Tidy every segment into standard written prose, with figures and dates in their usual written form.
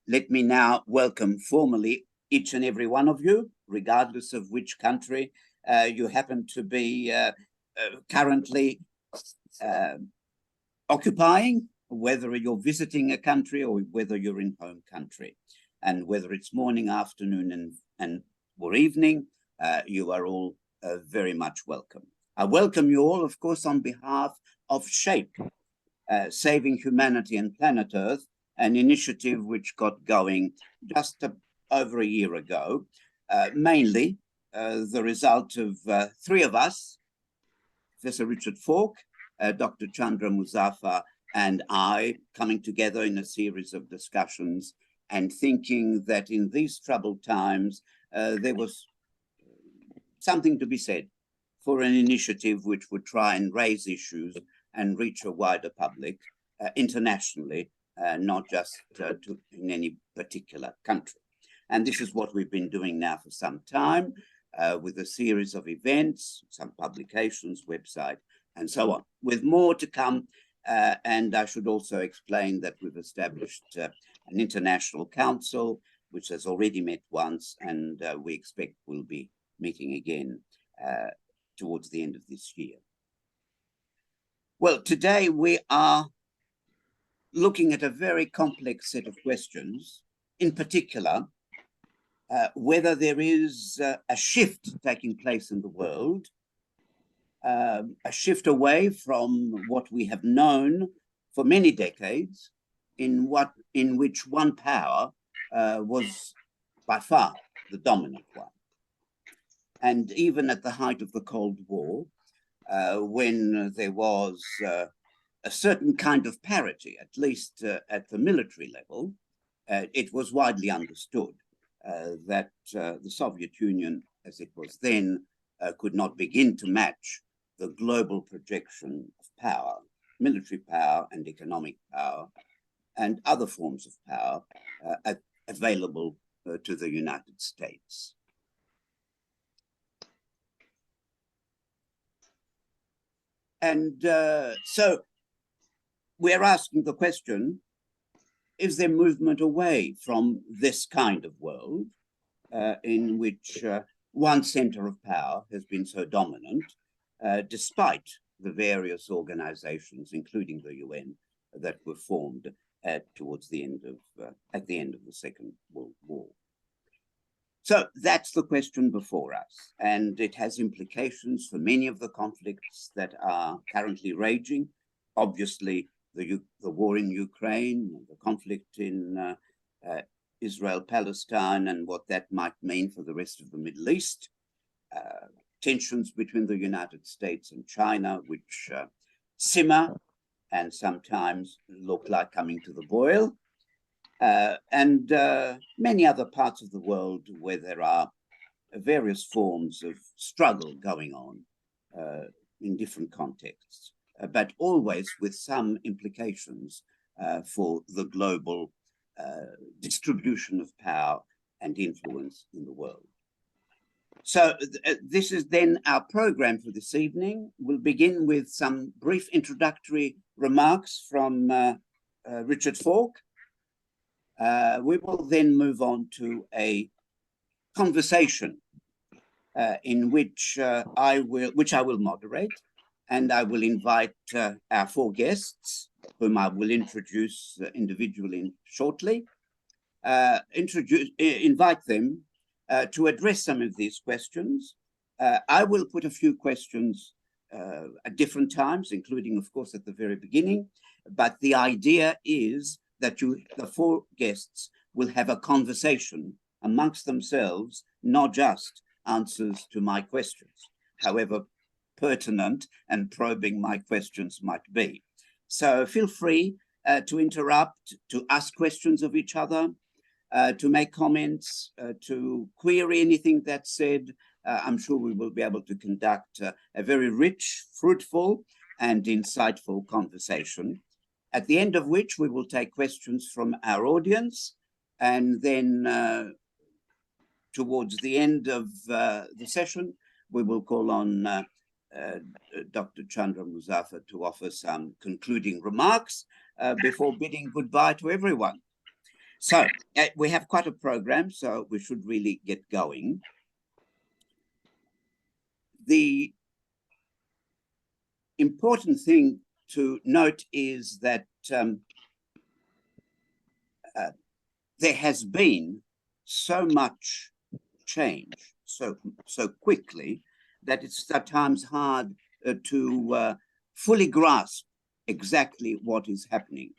Let me now welcome formally each and every one of you, regardless of which country you happen to be currently occupying, whether you're visiting a country or whether you're in home country. And whether it's morning, afternoon, or evening, you are all very much welcome. I welcome you all, of course, on behalf of SHAPE, Saving Humanity and Planet Earth, an initiative which got going just over a year ago, mainly the result of three of us, Professor Richard Falk, Dr. Chandra Muzaffar, and I, coming together in a series of discussions and thinking that in these troubled times, there was something to be said for an initiative which would try and raise issues and reach a wider public internationally, not just in any particular country. And this is what we've been doing now for some time with a series of events, some publications, website, and so on, with more to come. And I should also explain that we've established an international council, which has already met once, and we expect will be meeting again towards the end of this year. Well, today we are looking at a very complex set of questions, in particular, whether there is a shift taking place in the world, a shift away from what we have known for many decades, in which one power was by far the dominant one. And even at the height of the Cold War, when there was a certain kind of parity, at least at the military level, it was widely understood that the Soviet Union, as it was then, could not begin to match the global projection of power, military power and economic power, and other forms of power available to the United States. And so we're asking the question, is there movement away from this kind of world in which one center of power has been so dominant, despite the various organizations, including the UN, that were formed towards the end of, at the end of the Second World War? So that's the question before us, and it has implications for many of the conflicts that are currently raging. Obviously, the war in Ukraine, the conflict in Israel-Palestine, and what that might mean for the rest of the Middle East, tensions between the United States and China, which simmer and sometimes look like coming to the boil, and many other parts of the world where there are various forms of struggle going on in different contexts, but always with some implications for the global distribution of power and influence in the world. So this is then our program for this evening. We'll begin with some brief introductory remarks from Richard Falk. We will then move on to a conversation in which I will moderate, and I will invite our four guests, whom I will introduce individually shortly, invite them to address some of these questions. I will put a few questions at different times, including, of course, at the very beginning, but the idea is that the four guests will have a conversation amongst themselves, not just answers to my questions, however pertinent and probing my questions might be. So feel free to interrupt, to ask questions of each other, to make comments, to query anything that's said. I'm sure we will be able to conduct a very rich, fruitful, and insightful conversation, at the end of which we will take questions from our audience, and then towards the end of the session, we will call on Dr. Chandra Muzaffar to offer some concluding remarks before bidding goodbye to everyone. So we have quite a program, so we should really get going. The important thing to note is that there has been so much change so quickly that it's at times hard to fully grasp exactly what is happening.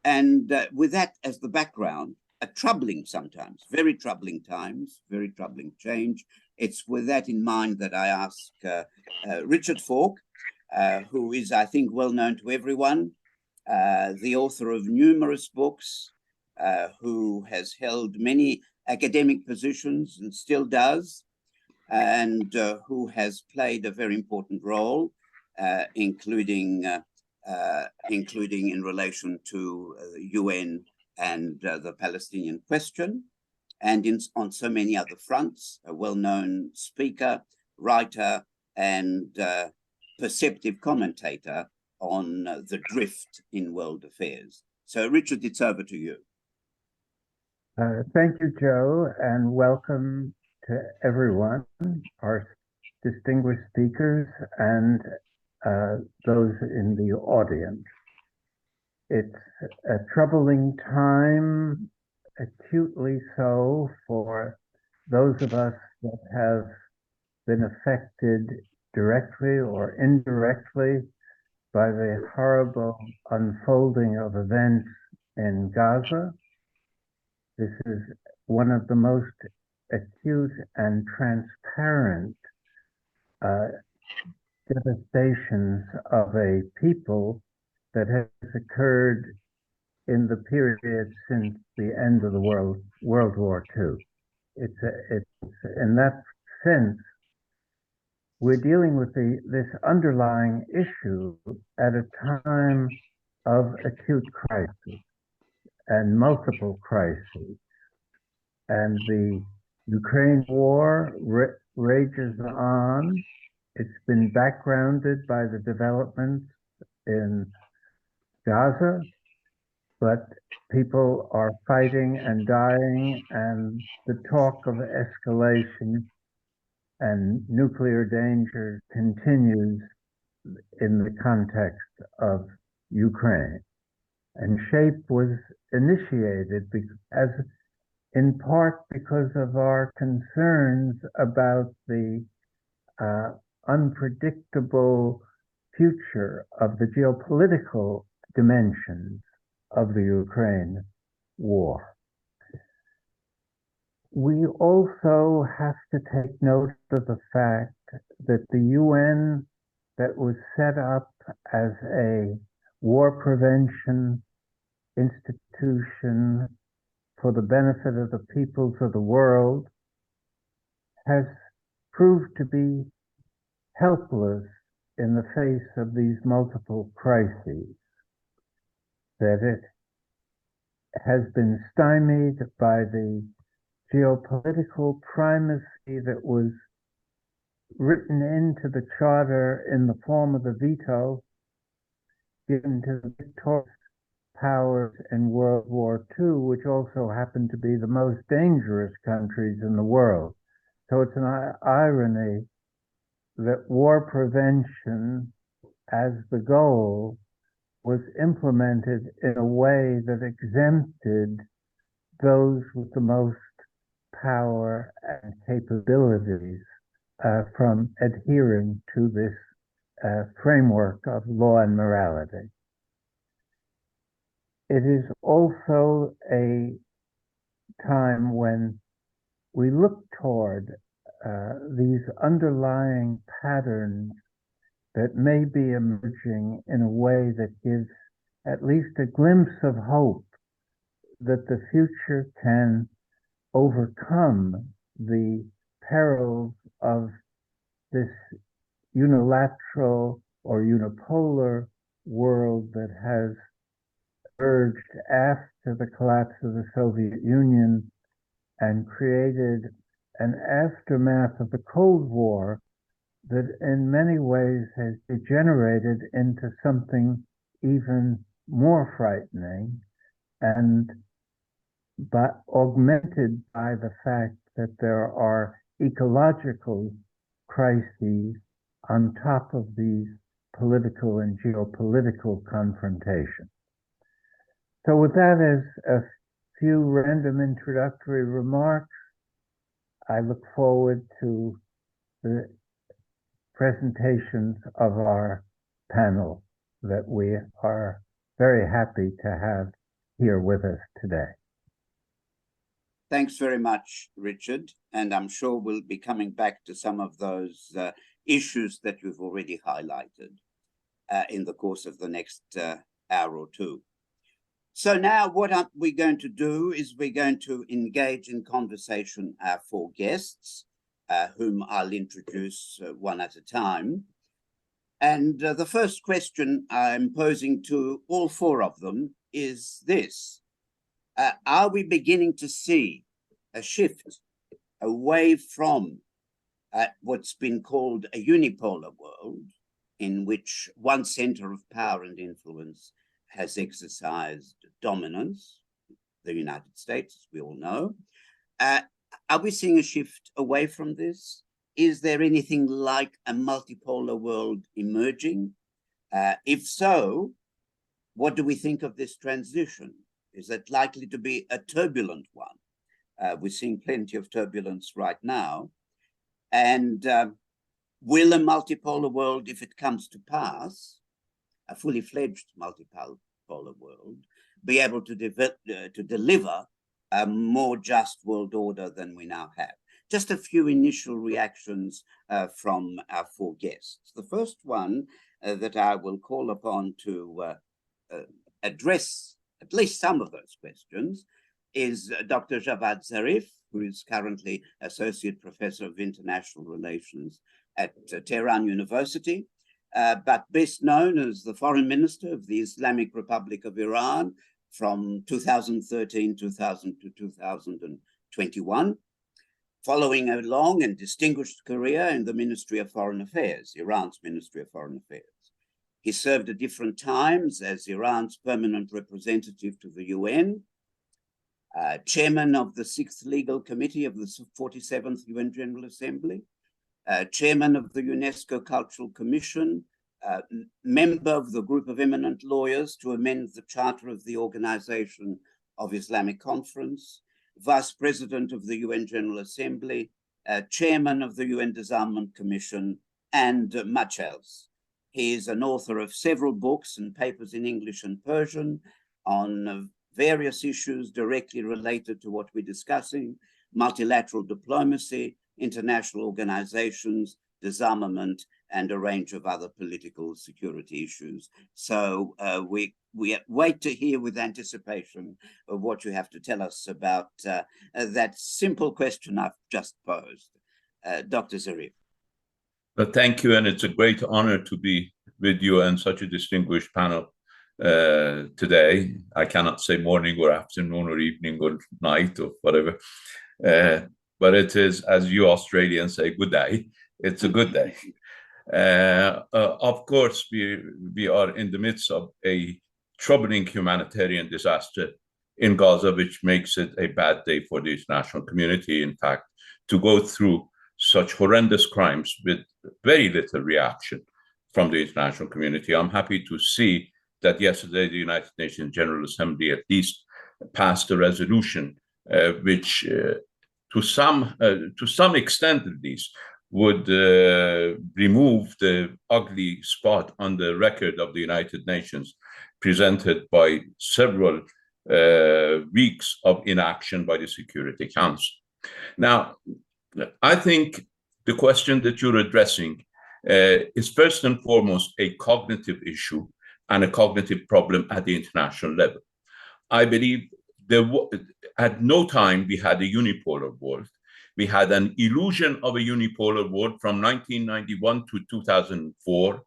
And with that as the background, a troubling sometimes, very troubling times, very troubling change. It's with that in mind that I ask Richard Falk, who is, I think, well known to everyone, the author of numerous books, who has held many academic positions and still does, and who has played a very important role, including in relation to the UN and the Palestinian question, and on so many other fronts, a well-known speaker, writer, and perceptive commentator on the drift in world affairs. So, Richard, it's over to you. Thank you, Joe, and welcome to everyone, our distinguished speakers and those in the audience. It's a troubling time, acutely so, for those of us that have been affected directly or indirectly by the horrible unfolding of events in Gaza. This is one of the most acute and transparent devastations of a people that has occurred in the period since the end of the World War II. It's in that sense, we're dealing with this underlying issue at a time of acute crisis and multiple crises. And the Ukraine war rages on. It's been backgrounded by the developments in Gaza, but people are fighting and dying, and the talk of escalation and nuclear danger continues in the context of Ukraine. And SHAPE was initiated in part because of our concerns about the unpredictable future of the geopolitical dimensions of the Ukraine war. We also have to take note of the fact that the UN, that was set up as a war prevention institution for the benefit of the peoples of the world, has proved to be helpless in the face of these multiple crises, that it has been stymied by the geopolitical primacy that was written into the charter in the form of the veto given to the victorious powers in World War II, which also happened to be the most dangerous countries in the world. So it's an irony that war prevention as the goal was implemented in a way that exempted those with the most power and capabilities from adhering to this framework of law and morality. It is also a time when we look toward these underlying patterns that may be emerging in a way that gives at least a glimpse of hope that the future can overcome the perils of this unilateral or unipolar world that has emerged after the collapse of the Soviet Union and created an aftermath of the Cold War that in many ways has degenerated into something even more frightening and but augmented by the fact that there are ecological crises on top of these political and geopolitical confrontations. So with that as a few random introductory remarks, I look forward to the presentations of our panel that we are very happy to have here with us today. Thanks very much, Richard. And I'm sure we'll be coming back to some of those issues that you've already highlighted in the course of the next hour or two. So now what we're going to do is we're going to engage in conversation our four guests, whom I'll introduce one at a time. And the first question I'm posing to all four of them is this. Are we beginning to see a shift away from what's been called a unipolar world, in which one center of power and influence has exercised dominance, the United States, as we all know? Are we seeing a shift away from this? Is there anything like a multipolar world emerging? If so, what do we think of this transition? Is it likely to be a turbulent one? We're seeing plenty of turbulence right now. And will a multipolar world, if it comes to pass, a fully fledged multipolar world, be able to deliver a more just world order than we now have? Just a few initial reactions from our four guests. The first one that I will call upon to address at least some of those questions is Dr. Javad Zarif, who is currently Associate Professor of International Relations at Tehran University, but best known as the Foreign Minister of the Islamic Republic of Iran from 2013 to 2021, following a long and distinguished career in the Ministry of Foreign Affairs, Iran's Ministry of Foreign Affairs. He served at different times as Iran's permanent representative to the UN, chairman of the 6th Legal Committee of the 47th UN General Assembly, chairman of the UNESCO Cultural Commission, member of the group of eminent lawyers to amend the Charter of the Organization of Islamic Conference, vice president of the UN General Assembly, chairman of the UN Disarmament Commission, and much else. He is an author of several books and papers in English and Persian on various issues directly related to what we're discussing: multilateral diplomacy, international organizations, disarmament, and a range of other political security issues. So we wait to hear with anticipation of what you have to tell us about that simple question I've just posed. Dr. Zarif. Well, thank you, and it's a great honor to be with you and such a distinguished panel today. I cannot say morning or afternoon or evening or night or whatever, but it is, as you Australians say, good day. It's a good day. Of course, we are in the midst of a troubling humanitarian disaster in Gaza, which makes it a bad day for the international community, in fact, to go through such horrendous crimes with very little reaction from the international community. I'm happy to see that yesterday the United Nations General Assembly at least passed a resolution which to some extent at least would remove the ugly spot on the record of the United Nations presented by several weeks of inaction by the Security Council. Now, I think the question that you're addressing is first and foremost a cognitive issue and a cognitive problem at the international level. I believe at no time we had a unipolar world. We had an illusion of a unipolar world from 1991 to 2004,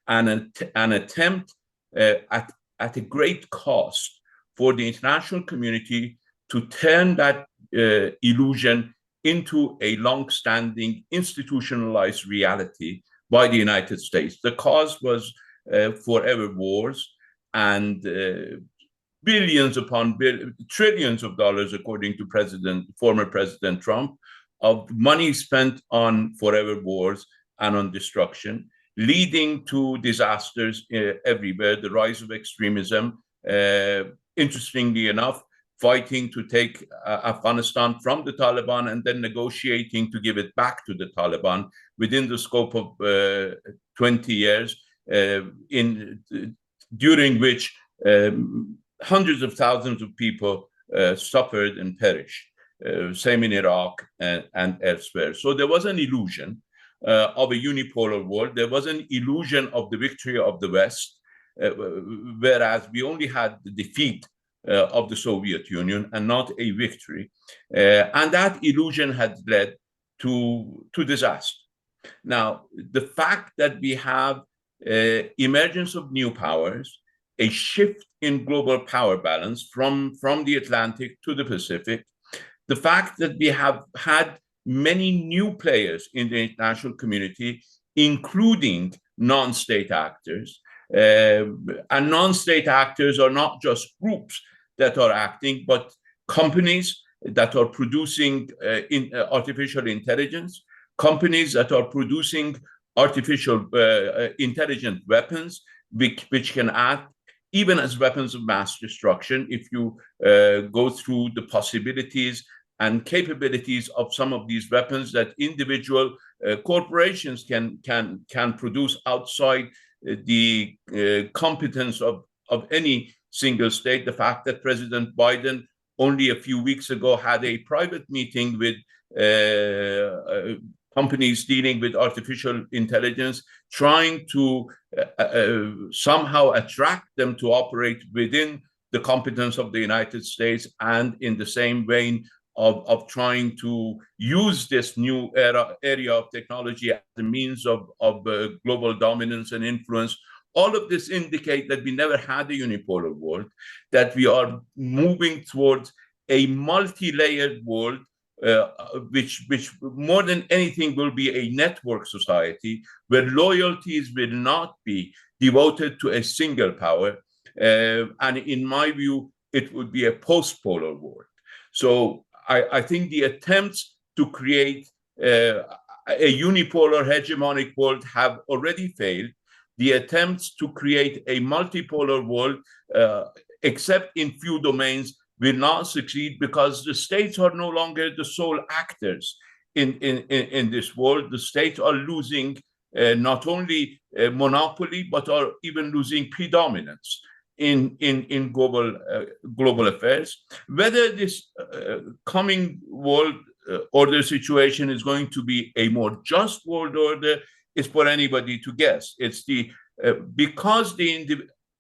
and an attempt at a great cost for the international community to turn that illusion into a long-standing institutionalized reality by the United States. The cause was forever wars and billions upon trillions of dollars, according to former President Trump, of money spent on forever wars and on destruction, leading to disasters everywhere, the rise of extremism. Interestingly enough, fighting to take Afghanistan from the Taliban and then negotiating to give it back to the Taliban within the scope of 20 years, during which hundreds of thousands of people suffered and perished. Same in Iraq and elsewhere. So there was an illusion of a unipolar world. There was an illusion of the victory of the West, whereas we only had the defeat of the Soviet Union and not a victory. And that illusion had led to disaster. Now, the fact that we have emergence of new powers, a shift in global power balance from the Atlantic to the Pacific, the fact that we have had many new players in the international community, including non-state actors, and non-state actors are not just groups that are acting, but companies that are producing artificial intelligence, companies that are producing artificial intelligent weapons, which can act even as weapons of mass destruction if you go through the possibilities and capabilities of some of these weapons that individual corporations can produce outside the competence of any single state. The fact that President Biden only a few weeks ago had a private meeting with companies dealing with artificial intelligence, trying to somehow attract them to operate within the competence of the United States, and in the same vein of trying to use this new area of technology as a means of global dominance and influence. All of this indicate that we never had a unipolar world, that we are moving towards a multi-layered world, which more than anything will be a network society where loyalties will not be devoted to a single power. And in my view, it would be a post-polar world. So I think the attempts to create a unipolar hegemonic world have already failed. The attempts to create a multipolar world, except in few domains, will not succeed because the states are no longer the sole actors in this world. The states are losing not only monopoly, but are even losing predominance in global affairs. Whether this coming world order situation is going to be a more just world order is for anybody to guess. It's because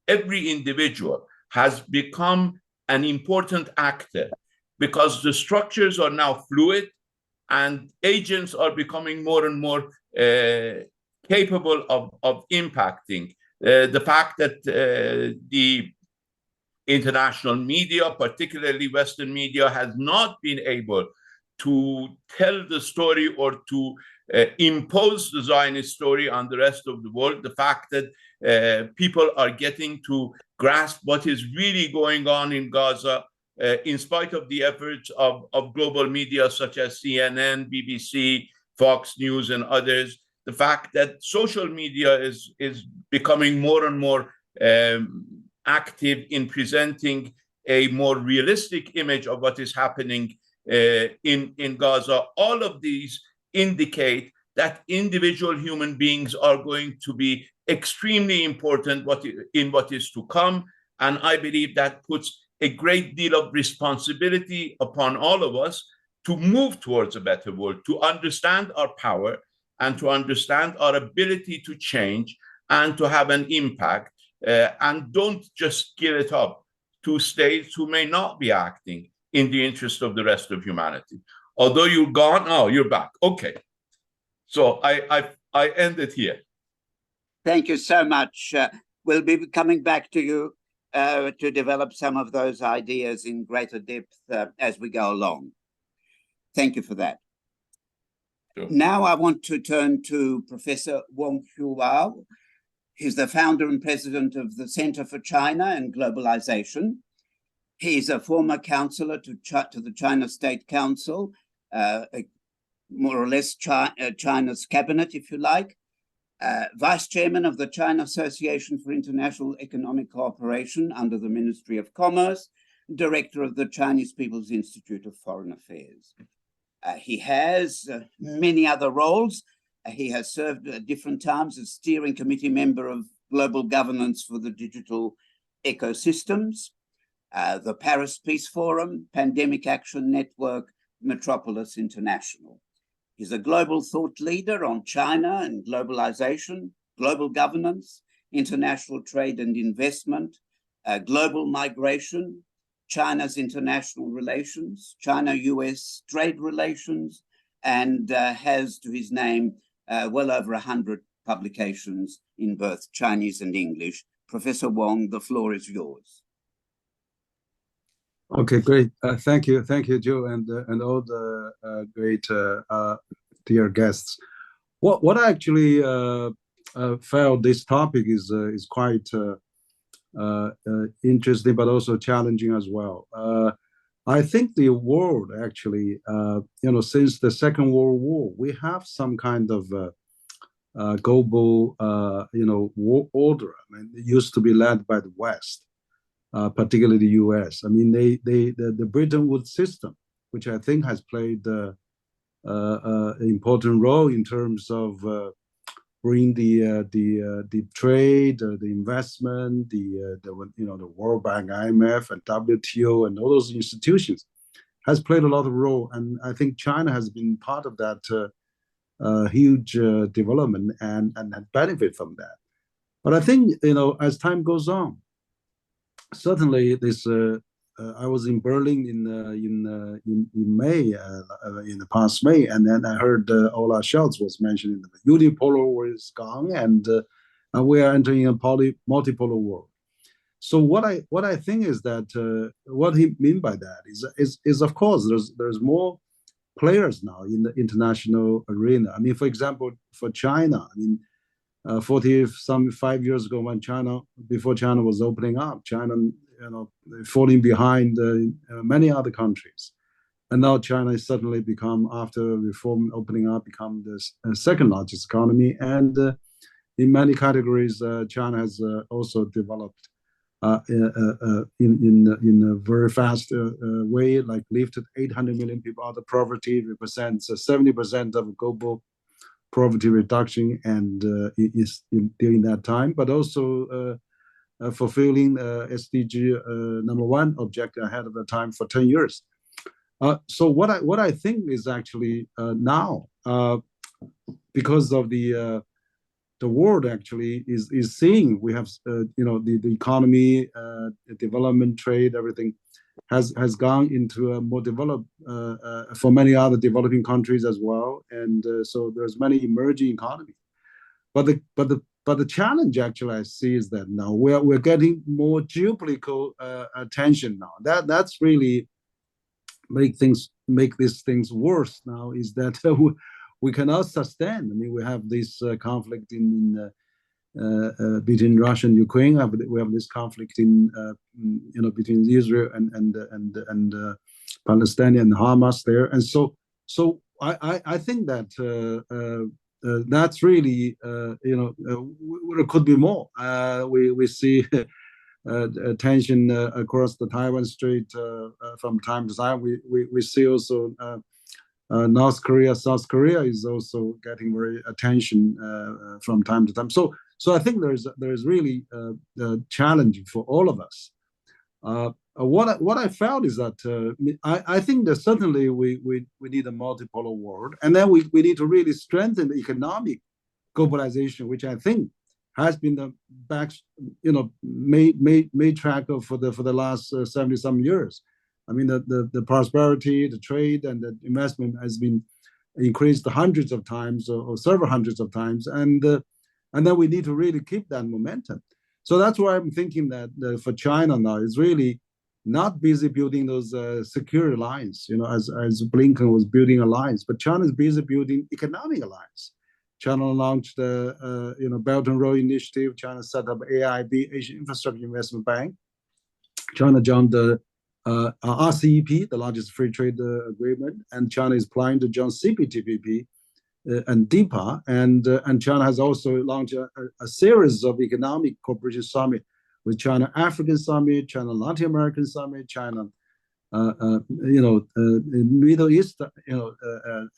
every individual has become an important actor, because the structures are now fluid and agents are becoming more and more capable of impacting. The fact that the international media, particularly Western media, has not been able to tell the story or to impose the Zionist story on the rest of the world, the fact that people are getting to grasp what is really going on in Gaza, in spite of the efforts of global media such as CNN, BBC, Fox News, and others. The fact that social media is becoming more and more active in presenting a more realistic image of what is happening in Gaza. All of these indicate that individual human beings are going to be extremely important in what is to come. And I believe that puts a great deal of responsibility upon all of us to move towards a better world, to understand our power and to understand our ability to change and to have an impact, and don't just give it up to states who may not be acting in the interest of the rest of humanity. Although you're gone, oh, you're back. Okay. So I end it here. Thank you so much. We'll be coming back to you to develop some of those ideas in greater depth as we go along. Thank you for that. Sure. Now I want to turn to Professor Wang Huiyao. He's the founder and president of the Center for China and Globalization. He is a former councillor to the China State Council, more or less China's cabinet, if you like. Vice Chairman of the China Association for International Economic Cooperation under the Ministry of Commerce, Director of the Chinese People's Institute of Foreign Affairs. He has many other roles. He has served at different times as steering committee member of global governance for the digital ecosystems, the Paris Peace Forum, Pandemic Action Network, Metropolis International. He's a global thought leader on China and globalization, global governance, international trade and investment, global migration, China's international relations, China-U.S. trade relations, and has to his name well over 100 publications in both Chinese and English. Professor Wang, the floor is yours. Okay, great. Thank you, Joe, and all the great dear guests. What I actually felt this topic is quite interesting, but also challenging as well. I think the world actually, since the Second World War, we have some kind of global, war order. I mean, it used to be led by the West. Particularly the U.S. I mean, the Bretton Woods system, which I think has played an important role in terms of bringing the trade, the investment, the World Bank, IMF, and WTO, and all those institutions, has played a lot of role. And I think China has been part of that huge development and benefit from that. But I think as time goes on, certainly, this. I was in Berlin in May, in the past May, and then I heard Olaf Scholz was mentioning the unipolar is gone, and we are entering a multipolar world. So what I think is that what he mean by that is of course there's more players now in the international arena. I mean, for example, for China, I mean. 5 years ago, before China was opening up, China, falling behind many other countries, and now China has suddenly become, after reform opening up, become the second largest economy, and in many categories, China has also developed in a very fast way, like lifted 800 million people out of poverty, represents 70% of global poverty reduction, and is during that time, but also fulfilling SDG #1 objective ahead of the time for 10 years. So what I think is actually now, because of the world actually is seeing, we have the economy, development, trade, everything has gone into a more developed for many other developing countries as well, and so there's many emerging economies. But the challenge actually I see is that now we're getting more geopolitical attention now. That's really make these things worse now, is that we cannot sustain. I mean, we have this conflict in between Russia and Ukraine. We have this conflict in between Israel and Palestinian and Hamas there, and so I think that that's really there could be more. We see tension across the Taiwan Strait from time to time. We see also North Korea, South Korea is also getting very attention from time to time. So I think there's really a challenge for all of us. What I felt is that I think that certainly we need a multipolar world, and then we need to really strengthen the economic globalization, which I think has been the main track for the last 70-some years. I mean, the prosperity, the trade, and the investment has been increased hundreds of times or several hundreds of times, and then we need to really keep that momentum. So that's why I'm thinking that for China now is really not busy building those security lines, as Blinken was building alliance, but China is busy building economic alliance. China launched the Belt and Road Initiative. China set up AIB, Asian Infrastructure Investment Bank. China joined the RCEP, the largest free trade agreement, and China is planning to join CPTPP and DIPA, and China has also launched a series of economic cooperation summit with China African Summit, China Latin American Summit, China Middle East,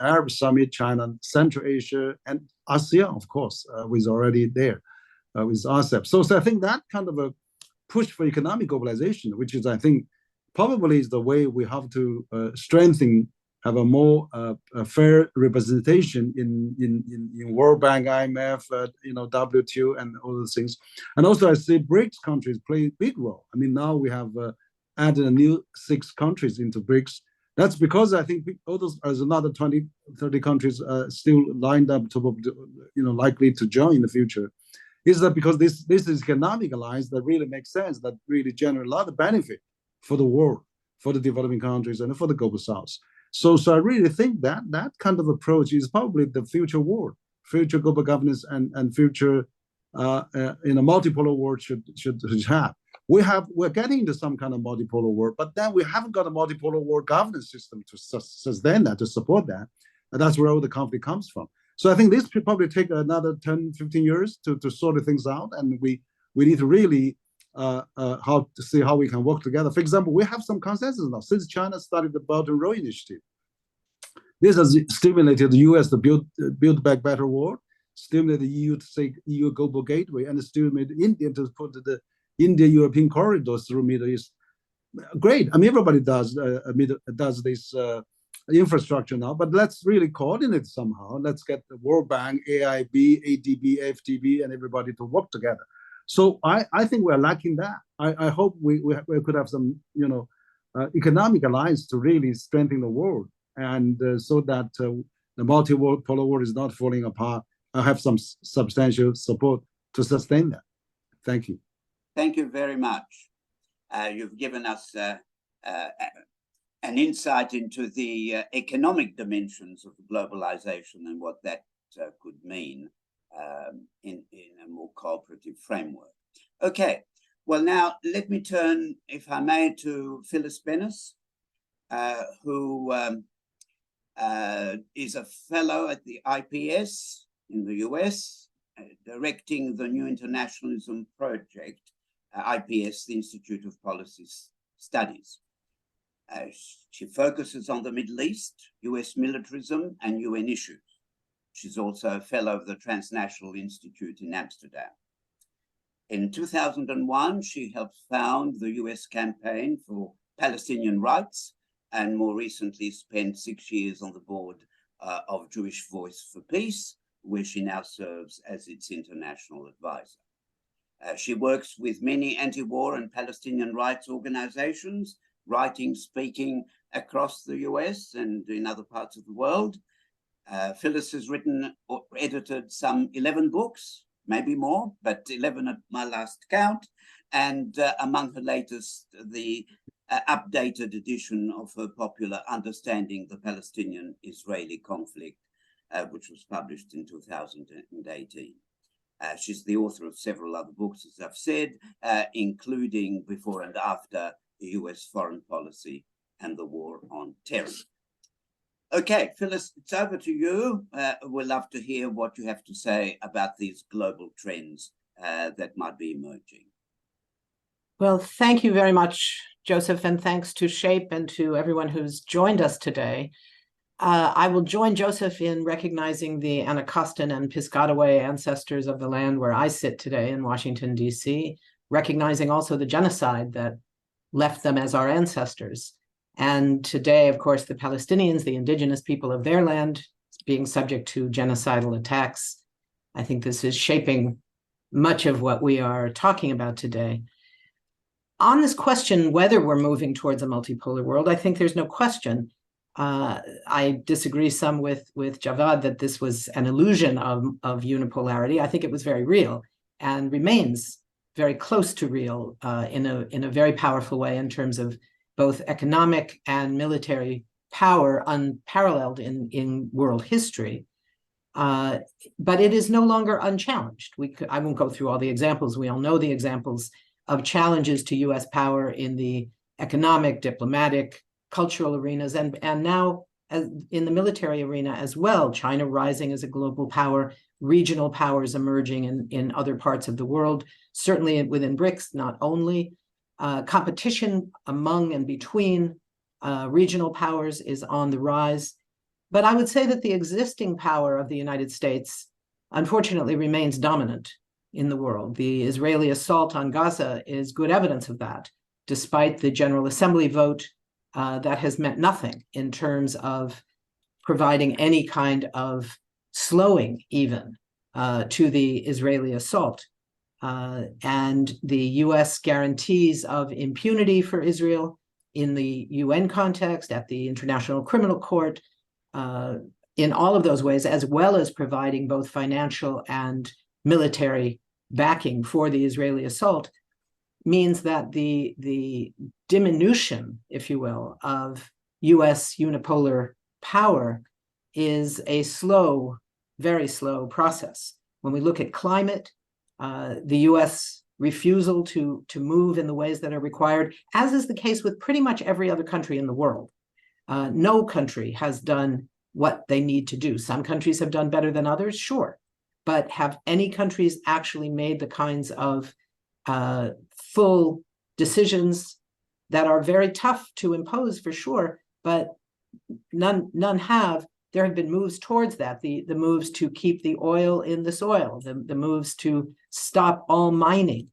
Arab Summit, China Central Asia, and ASEAN, of course, was already there with RCEP. So I think that kind of a push for economic globalization, which is, I think, probably is the way we have to strengthen, have a more fair representation in World Bank, IMF, WTO, and all those things. And also, I see BRICS countries play a big role. I mean, now we have added a new 6 countries into BRICS. That's because I think there's another 20, 30 countries still lined up to, likely to join in the future. Is that because this is economic alliance that really makes sense, that really generate a lot of benefit for the world, for the developing countries, and for the global south. So I really think that kind of approach is probably the future world, future global governance, and future in a multipolar world should have. We're getting into some kind of multipolar world, but then we haven't got a multipolar world governance system to sustain that, to support that. And that's where all the conflict comes from. So I think this could probably take another 10, 15 years to sort things out, and we need to really how to see how we can work together. For example, we have some consensus now since China started the Belt and Road Initiative. This has stimulated the U.S. to build back better world, stimulated the EU to say EU global gateway, and stimulated India to put the India-European corridors through Middle East. Great. I mean, everybody does this infrastructure now, but let's really coordinate somehow. Let's get the World Bank, AIB, ADB, FTB, and everybody to work together. So I think we're lacking that. I hope we could have some economic alliance to really strengthen the world, and so that the multipolar world is not falling apart. I have some substantial support to sustain that. Thank you. Thank you very much. You've given us an insight into the economic dimensions of globalization and what that could mean in a more cooperative framework. Okay, well now let me turn, if I may, to Phyllis Bennis, who is a fellow at the IPS in the US, directing the New Internationalism Project, IPS, the Institute of Policy Studies. She focuses on the Middle East, US militarism, and UN issues. She's also a fellow of the Transnational Institute in Amsterdam. In 2001, she helped found the US campaign for Palestinian rights, and more recently spent 6 years on the board of Jewish Voice for Peace, where she now serves as its international advisor. She works with many anti-war and Palestinian rights organizations, writing, speaking across the US and in other parts of the world. Phyllis has written or edited some 11 books, maybe more, but 11 at my last count. And among her latest, the updated edition of her popular Understanding the Palestinian-Israeli Conflict, which was published in 2018. She's the author of several other books, as I've said, including Before and After US Foreign Policy and the War on Terror. Okay, Phyllis, it's over to you. We'd love to hear what you have to say about these global trends that might be emerging. Well, thank you very much, Joseph, and thanks to SHAPE and to everyone who's joined us today. I will join Joseph in recognizing the Anacostan and Piscataway ancestors of the land where I sit today in Washington, D.C., recognizing also the genocide that left them as our ancestors. And today, of course, the Palestinians, the indigenous people of their land, being subject to genocidal attacks. I think this is shaping much of what we are talking about today. On this question, whether we're moving towards a multipolar world, I think there's no question. I disagree some with Javad that this was an illusion of unipolarity. I think it was very real and remains very close to real in a very powerful way in terms of both economic and military power unparalleled in world history. But it is no longer unchallenged. I won't go through all the examples. We all know the examples of challenges to US power in the economic, diplomatic, cultural arenas, and now in the military arena as well. China rising as a global power, regional powers emerging in other parts of the world, certainly within BRICS, not only. Competition among and between regional powers is on the rise. But I would say that the existing power of the United States, unfortunately, remains dominant in the world. The Israeli assault on Gaza is good evidence of that, despite the General Assembly vote that has meant nothing in terms of providing any kind of slowing even to the Israeli assault. And the U.S. guarantees of impunity for Israel in the UN context, at the International Criminal Court, in all of those ways, as well as providing both financial and military backing for the Israeli assault, means that the diminution, if you will, of U.S. unipolar power is a slow, very slow process. When we look at climate, the U.S. refusal to move in the ways that are required, as is the case with pretty much every other country in the world. No country has done what they need to do. Some countries have done better than others, sure. But have any countries actually made the kinds of full decisions that are very tough to impose for sure, but none have. There have been moves towards that, the moves to keep the oil in the soil, the moves to stop all mining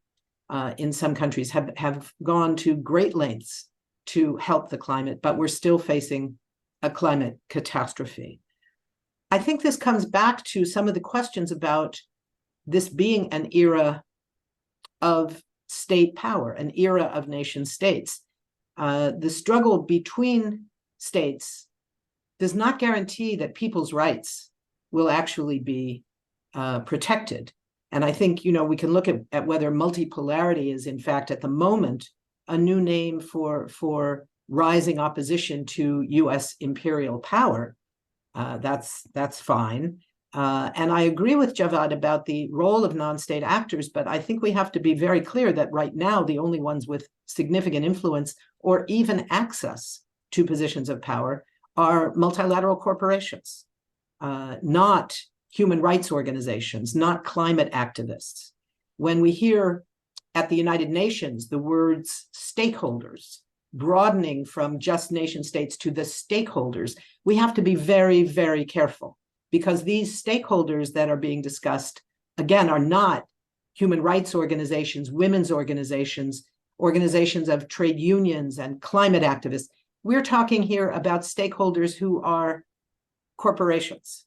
in some countries have gone to great lengths to help the climate, but we're still facing a climate catastrophe. I think this comes back to some of the questions about this being an era of state power, an era of nation states. The struggle between states does not guarantee that people's rights will actually be protected. And I think, we can look at whether multipolarity is, in fact, at the moment, a new name for rising opposition to U.S. imperial power. That's fine. And I agree with Javad about the role of non-state actors, but I think we have to be very clear that right now, the only ones with significant influence or even access to positions of power are multilateral corporations, not human rights organizations, not climate activists. When we hear at the United Nations the words stakeholders, broadening from just nation states to the stakeholders, we have to be very, very careful, because these stakeholders that are being discussed, again, are not human rights organizations, women's organizations, organizations of trade unions and climate activists. We're talking here about stakeholders who are corporations.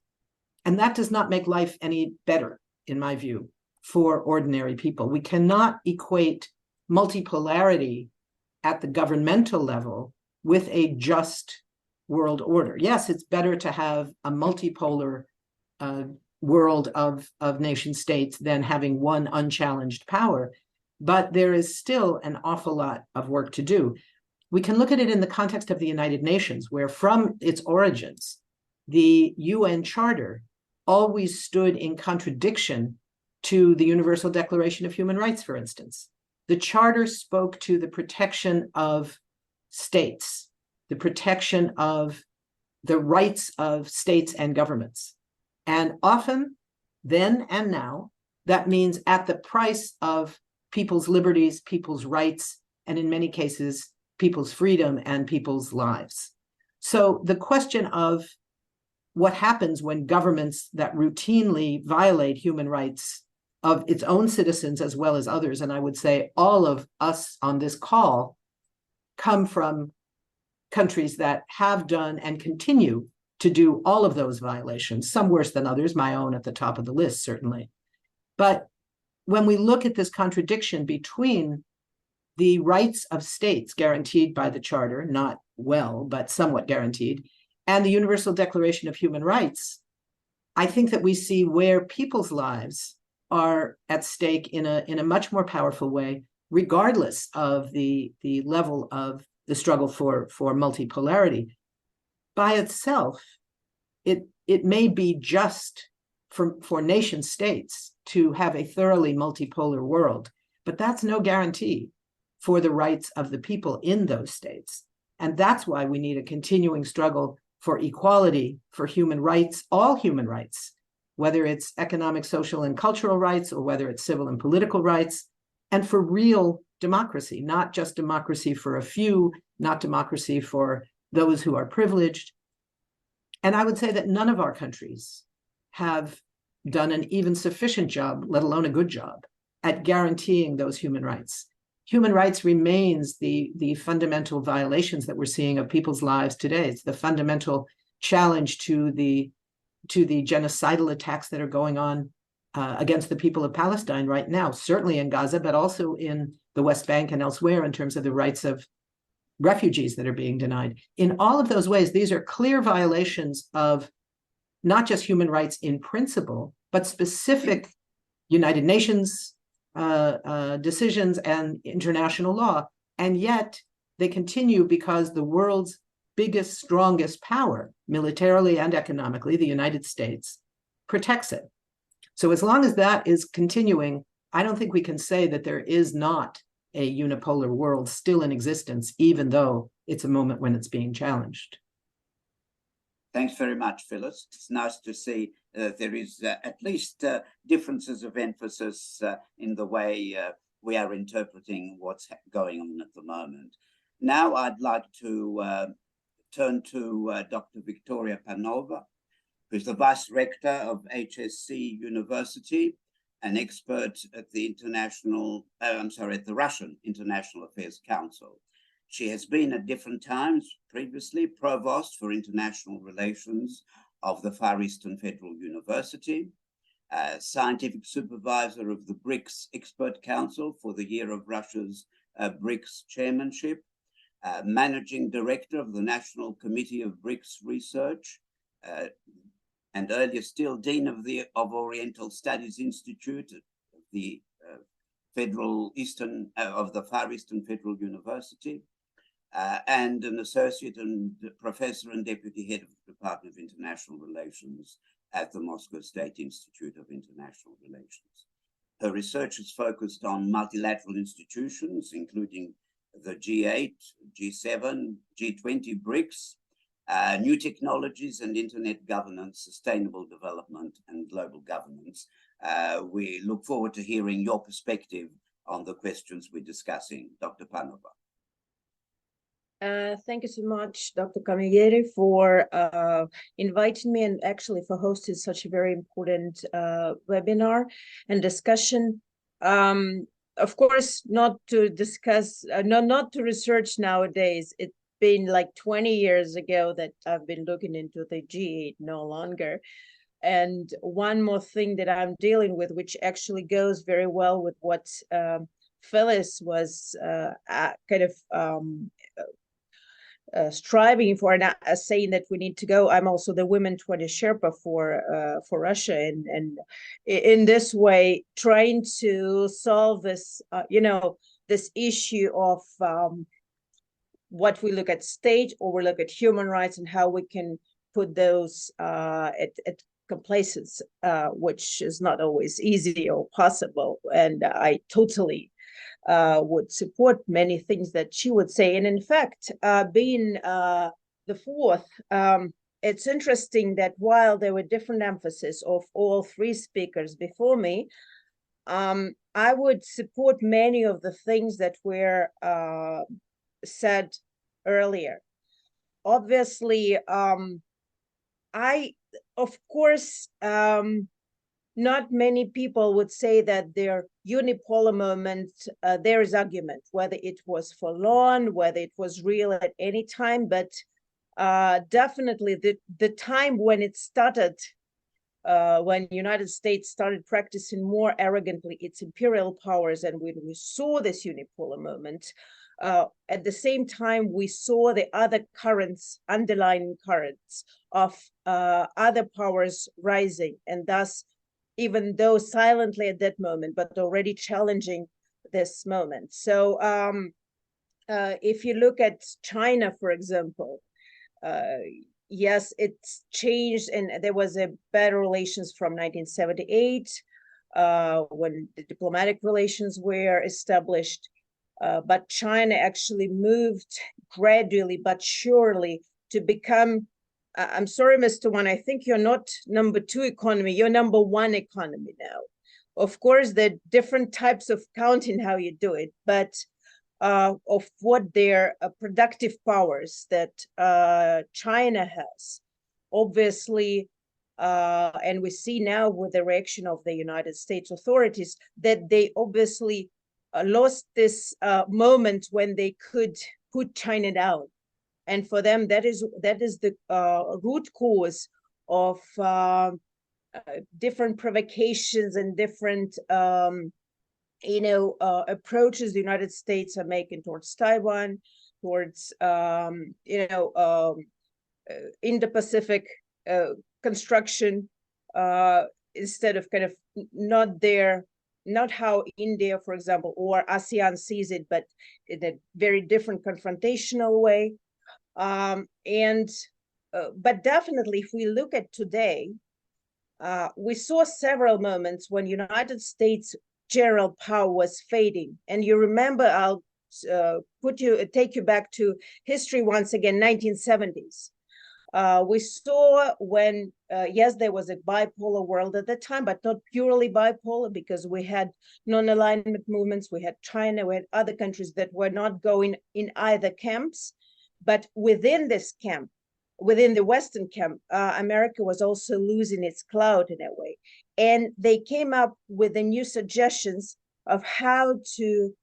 And that does not make life any better, in my view, for ordinary people. We cannot equate multipolarity at the governmental level with a just world order. Yes, it's better to have a multipolar world of nation states than having one unchallenged power, but there is still an awful lot of work to do. We can look at it in the context of the United Nations, where from its origins, the UN Charter always stood in contradiction to the Universal Declaration of Human Rights, for instance. The Charter spoke to the protection of states, the protection of the rights of states and governments. And often, then and now, that means at the price of people's liberties, people's rights, and in many cases, people's freedom and people's lives. So the question of what happens when governments that routinely violate human rights of its own citizens as well as others, and I would say all of us on this call come from countries that have done and continue to do all of those violations, some worse than others, my own at the top of the list, certainly. But when we look at this contradiction between the rights of states guaranteed by the Charter, not well, but somewhat guaranteed, and the Universal Declaration of Human Rights, I think that we see where people's lives are at stake in a much more powerful way, regardless of the level of the struggle for multipolarity. By itself, it may be just for nation states to have a thoroughly multipolar world, but that's no guarantee for the rights of the people in those states. And that's why we need a continuing struggle for equality, for human rights, all human rights, whether it's economic, social, and cultural rights, or whether it's civil and political rights, and for real democracy, not just democracy for a few, not democracy for those who are privileged. And I would say that none of our countries have done an even sufficient job, let alone a good job, at guaranteeing those human rights. Human rights remains the fundamental violations that we're seeing of people's lives today. It's the fundamental challenge to the genocidal attacks that are going on against the people of Palestine right now, certainly in Gaza, but also in the West Bank and elsewhere in terms of the rights of refugees that are being denied. In all of those ways, these are clear violations of not just human rights in principle, but specific United Nations decisions and international law. And yet they continue because the world's biggest, strongest power, militarily and economically, the United States, protects it. So as long as that is continuing, I don't think we can say that there is not a unipolar world still in existence, even though it's a moment when it's being challenged. Thanks very much, Phyllis. It's nice to see there is at least differences of emphasis in the way we are interpreting what's going on at the moment. Now I'd like to turn to Dr. Victoria Panova, who's the Vice Rector of HSC University, an expert at the Russian International Affairs Council. She has been at different times previously Provost for International Relations of the Far Eastern Federal University, Scientific Supervisor of the BRICS Expert Council for the year of Russia's BRICS Chairmanship, Managing Director of the National Committee of BRICS Research, and earlier still Dean of the Oriental Studies Institute at the Far Eastern Federal University, and an associate and professor and deputy head of the Department of International Relations at the Moscow State Institute of International Relations. Her research is focused on multilateral institutions, including the G8, G7, G20, BRICS, new technologies and internet governance, sustainable development, and global governance. We look forward to hearing your perspective on the questions we're discussing. Dr. Panova. Thank you so much, Dr. Camilleri, for inviting me and actually for hosting such a very important webinar and discussion. Of course, not to discuss, not to research nowadays. It's been like 20 years ago that I've been looking into the G8, no longer. And one more thing that I'm dealing with, which actually goes very well with what Phyllis was striving for, and saying that we need to go. I'm also the Women 20 Sherpa for Russia, and in this way trying to solve this, this issue of what we look at state or we look at human rights and how we can put those at complacence, which is not always easy or possible. And I totally would support many things that she would say. And in fact, being the fourth, it's interesting that while there were different emphasis of all three speakers before me, I would support many of the things that were said earlier. Obviously, not many people would say that their unipolar moment, there is argument, whether it was for long, whether it was real at any time, but definitely the time when it started, when the United States started practicing more arrogantly its imperial powers, and when we saw this unipolar moment, at the same time, we saw the other currents, underlying currents of other powers rising, and thus, even though silently at that moment, but already challenging this moment. So if you look at China, for example, yes, it's changed, and there was a better relations from 1978 when the diplomatic relations were established. but China actually moved gradually but surely to become, I'm sorry, Mr. Wang, I think you're not number 2 economy, you're number 1 economy now. Of course, there are different types of counting how you do it, but of what their productive powers that China has. Obviously, and we see now with the reaction of the United States authorities that they obviously lost this moment when they could put China down. And for them, that is the root cause of different provocations and different approaches the United States are making towards Taiwan, towards Indo-Pacific construction, instead of kind of not how India, for example, or ASEAN sees it, but in a very different confrontational way. But definitely, if we look at today, we saw several moments when United States general power was fading. And you remember, I'll take you back to history once again, 1970s. We saw when, yes, there was a bipolar world at the time, but not purely bipolar, because we had non-alignment movements, we had China, we had other countries that were not going in either camps. But within this camp, within the Western camp, America was also losing its clout in a way. And they came up with the new suggestions of how to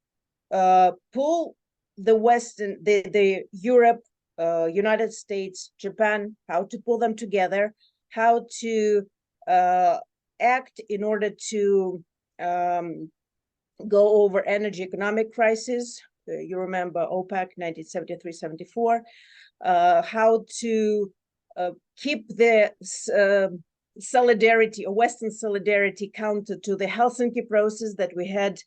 pull the Western, the Europe, United States, Japan, how to pull them together, how to act in order to go over energy economic crisis. You remember OPEC, 1973-74, how to keep the solidarity or Western solidarity counter to the Helsinki process that we had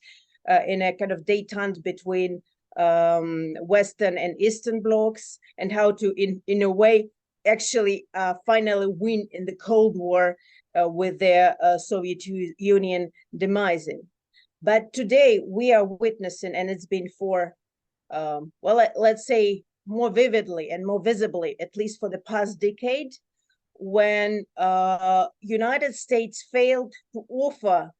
in a kind of détente between Western and Eastern blocs, and how to, in a way, actually finally win in the Cold War with their Soviet Union demising. But today we are witnessing, and it's been for, well, let's say more vividly and more visibly, at least for the past decade, when United States failed to offer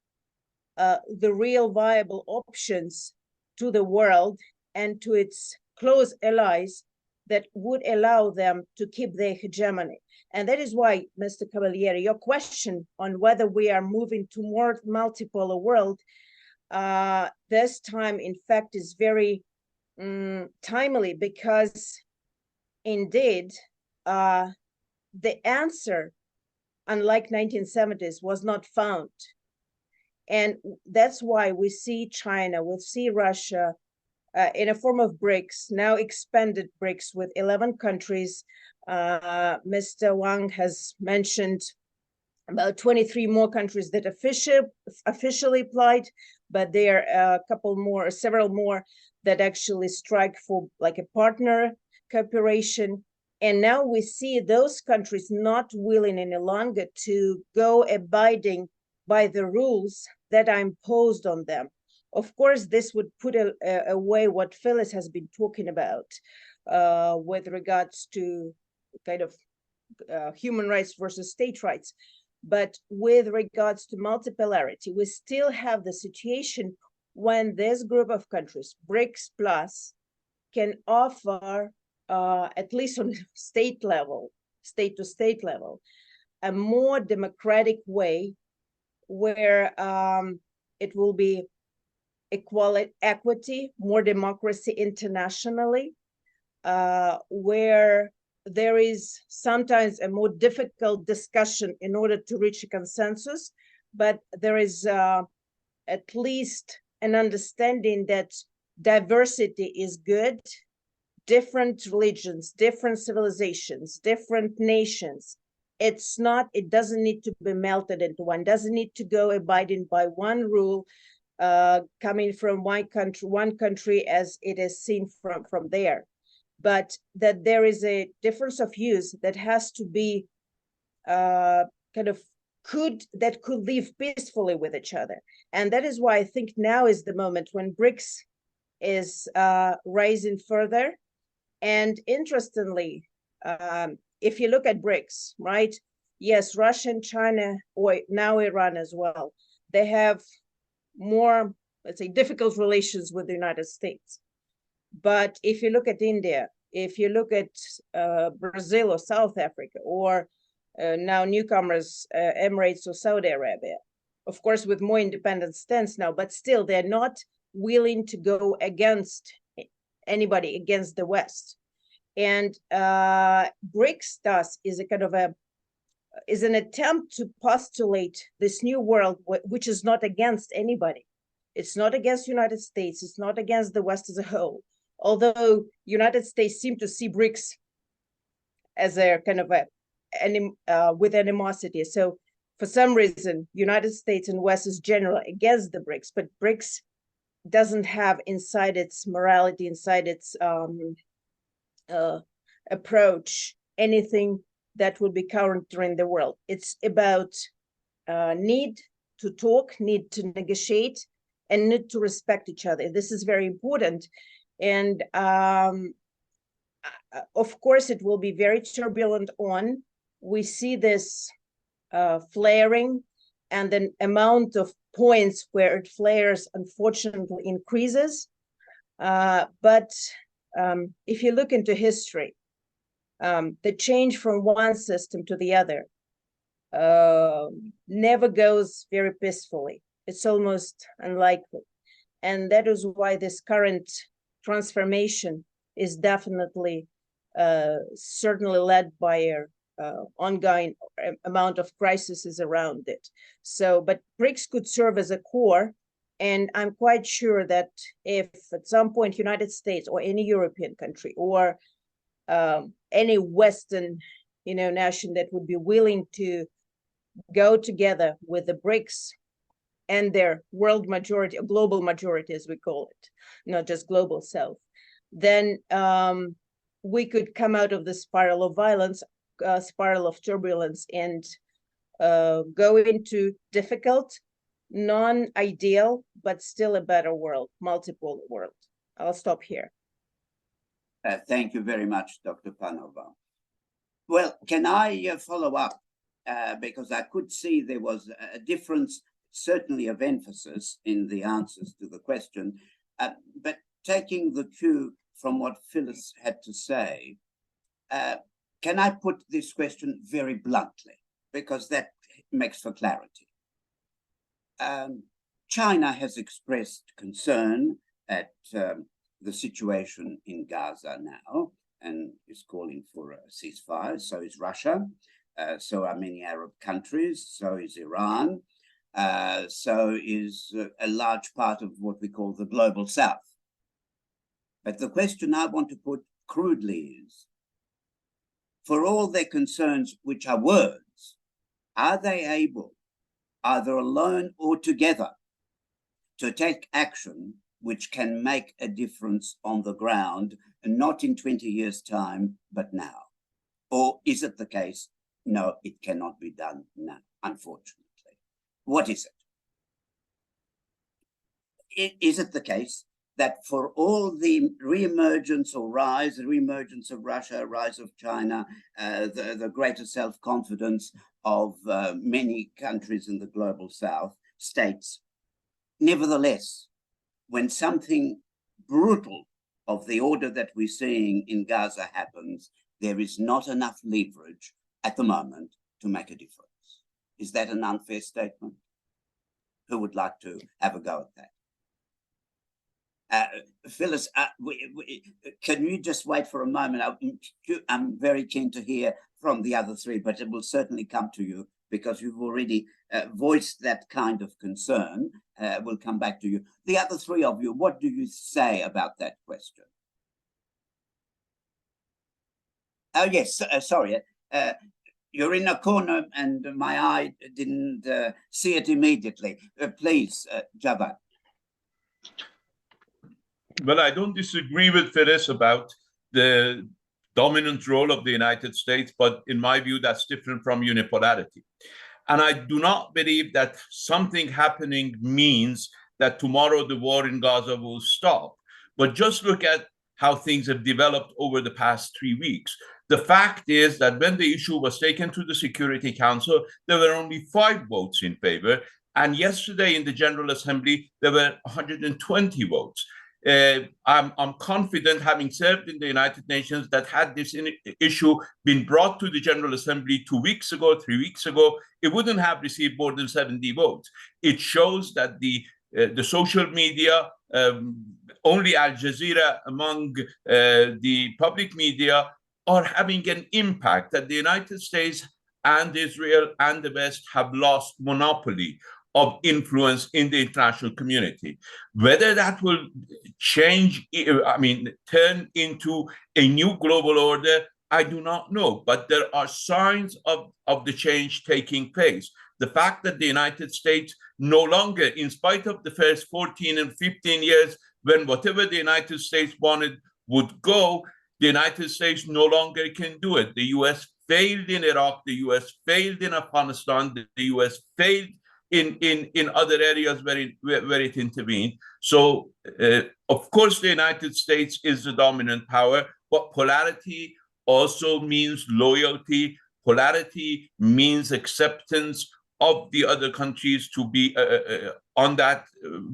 the real viable options to the world and to its close allies that would allow them to keep their hegemony. And that is why, Mr. Cavalieri, your question on whether we are moving to more multipolar world, this time, in fact, is very timely, because indeed, the answer, unlike 1970s, was not found. And that's why we see China, we see Russia in a form of BRICS, now expanded BRICS with 11 countries. Mr. Wang has mentioned about 23 more countries that officially applied, but there are a couple more, several more that actually strike for like a partner cooperation. And now we see those countries not willing any longer to go abiding by the rules that are imposed on them. Of course, this would put away what Phyllis has been talking about with regards to kind of human rights versus state rights. But with regards to multipolarity, we still have the situation when this group of countries, BRICS plus, can offer, at least on state level, state to state level, a more democratic way where it will be equity, more democracy internationally, where there is sometimes a more difficult discussion in order to reach a consensus, but there is at least an understanding that diversity is good, different religions, different civilizations, different nations. It doesn't need to be melted into one, doesn't need to go abiding by one rule, coming from one country as it is seen from there. But that there is a difference of views that has to be could live peacefully with each other. And that is why I think now is the moment when BRICS is rising further. And interestingly, if you look at BRICS, right? Yes, Russia and China, or now Iran as well, they have more, let's say, difficult relations with the United States. But if you look at India, if you look at Brazil or South Africa, or now newcomers, Emirates or Saudi Arabia, of course, with more independent stance now, but still they're not willing to go against anybody, against the West. And BRICS thus is a kind of is an attempt to postulate this new world, which is not against anybody. It's not against the United States. It's not against the West as a whole. Although United States seem to see BRICS as a kind of with animosity. So for some reason, United States and West is generally against the BRICS, but BRICS doesn't have inside its morality, inside its approach, anything that would be countering the world. It's about need to talk, need to negotiate, and need to respect each other. This is very important. And of course, it will be very turbulent on. We see this flaring, and the amount of points where it flares, unfortunately, increases. But if you look into history, the change from one system to the other never goes very peacefully. It's almost unlikely. And that is why this current transformation is definitely certainly led by an ongoing amount of crises around it. So, but BRICS could serve as a core. And I'm quite sure that if at some point United States or any European country or any Western, nation that would be willing to go together with the BRICS and their world majority, or global majority, as we call it, not just global South, then we could come out of the spiral of violence, spiral of turbulence, and go into difficult, non-ideal, but still a better world, multipolar world. I'll stop here. Thank you very much, Dr. Panova. Well, can I follow up? Because I could see there was a difference, certainly of emphasis in the answers to the question, but taking the cue from what Phyllis had to say, can I put this question very bluntly, because that makes for clarity? China has expressed concern at the situation in Gaza now and is calling for a ceasefire. So is Russia. So are many Arab countries. So is Iran. So is a large part of what we call the global South. But the question I want to put crudely is, for all their concerns, which are words, are they able, either alone or together, to take action which can make a difference on the ground, and not in 20 years' time, but now? Or is it the case, no, it cannot be done now, unfortunately? What is it? Is it the case that for all the re-emergence or rise, the re-emergence of Russia, rise of China, the greater self-confidence of many countries in the global South, states, nevertheless, when something brutal of the order that we're seeing in Gaza happens, there is not enough leverage at the moment to make a difference? Is that an unfair statement? Who would like to have a go at that? Phyllis, can you just wait for a moment? I'm very keen to hear from the other three, but it will certainly come to you because you've already voiced that kind of concern. We'll come back to you. The other three of you, what do you say about that question? Oh, yes, sorry. You're in a corner and my eye didn't see it immediately. Please, Javad. Well, I don't disagree with Phyllis about the dominant role of the United States, but in my view, that's different from unipolarity. And I do not believe that something happening means that tomorrow the war in Gaza will stop. but just look at how things have developed over the past 3 weeks. The fact is that when the issue was taken to the Security Council, there were only 5 votes in favor. And yesterday in the General Assembly, there were 120 votes. I'm confident, having served in the United Nations, that had this issue been brought to the General Assembly 2 weeks ago, 3 weeks ago, it wouldn't have received more than 70 votes. It shows that the social media, only Al Jazeera among the public media, are having an impact, that the United States and Israel and the West have lost monopoly of influence in the international community. Whether that will change, turn into a new global order, I do not know, but there are signs of the change taking place. The fact that the United States no longer, in spite of the first 14 and 15 years, when whatever the United States wanted would go, the United States no longer can do it. The US failed in Iraq, the US failed in Afghanistan, the US failed in other areas where it intervened. So, of course, the United States is the dominant power, but polarity also means loyalty. Polarity means acceptance of the other countries to be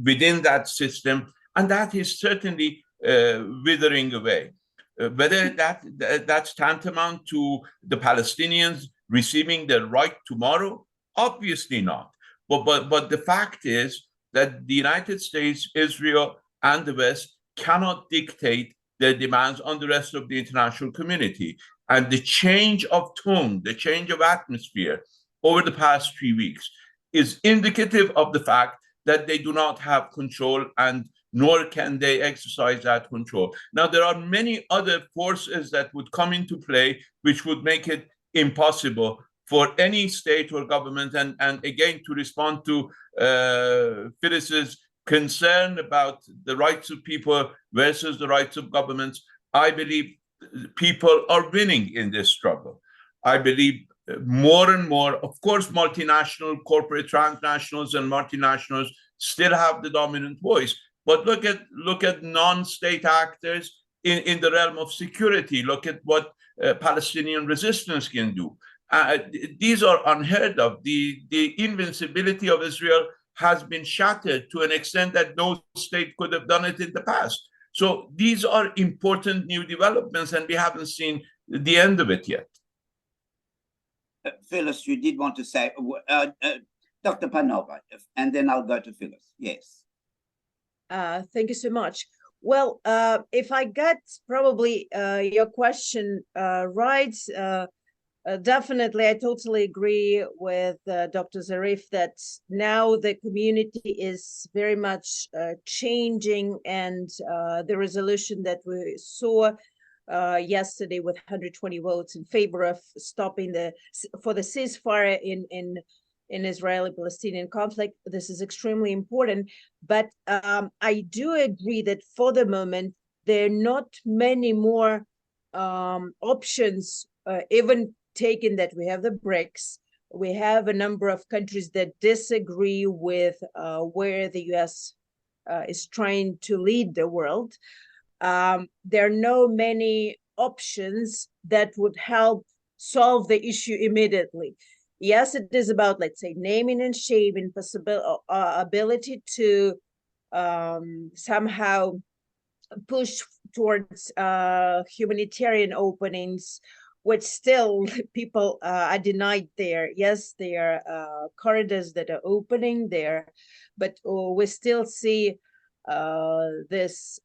within that system, and that is certainly withering away. Whether that's tantamount to the Palestinians receiving their right tomorrow, obviously not. But the fact is that the United States, Israel, and the West cannot dictate their demands on the rest of the international community. And the change of tone, the change of atmosphere over the past 3 weeks is indicative of the fact that they do not have control, and nor can they exercise that control. Now, there are many other forces that would come into play, which would make it impossible for any state or government, and again, to respond to Phyllis's concern about the rights of people versus the rights of governments, I believe people are winning in this struggle. I believe more and more, of course, multinational, corporate transnationals and multinationals still have the dominant voice. But look at non-state actors in the realm of security. Look at what Palestinian resistance can do. These are unheard of. The invincibility of Israel has been shattered to an extent that no state could have done it in the past. So these are important new developments, and we haven't seen the end of it yet. Phyllis, you did want to say, Dr. Panova, and then I'll go to Phyllis. Yes. Thank you so much. Well, if I got probably your question right, definitely, I totally agree with Dr. Zarif that now the community is very much changing, and the resolution that we saw yesterday with 120 votes in favor of stopping the ceasefire in Israeli-Palestinian conflict. This is extremely important, but I do agree that for the moment there are not many more options, even taken that we have the BRICS. We have a number of countries that disagree with where the US is trying to lead the world. There are no many options that would help solve the issue immediately. Yes, it is about, let's say, naming and shaming, ability to somehow push towards humanitarian openings, which still people are denied there. Yes, there are corridors that are opening there, but we still see this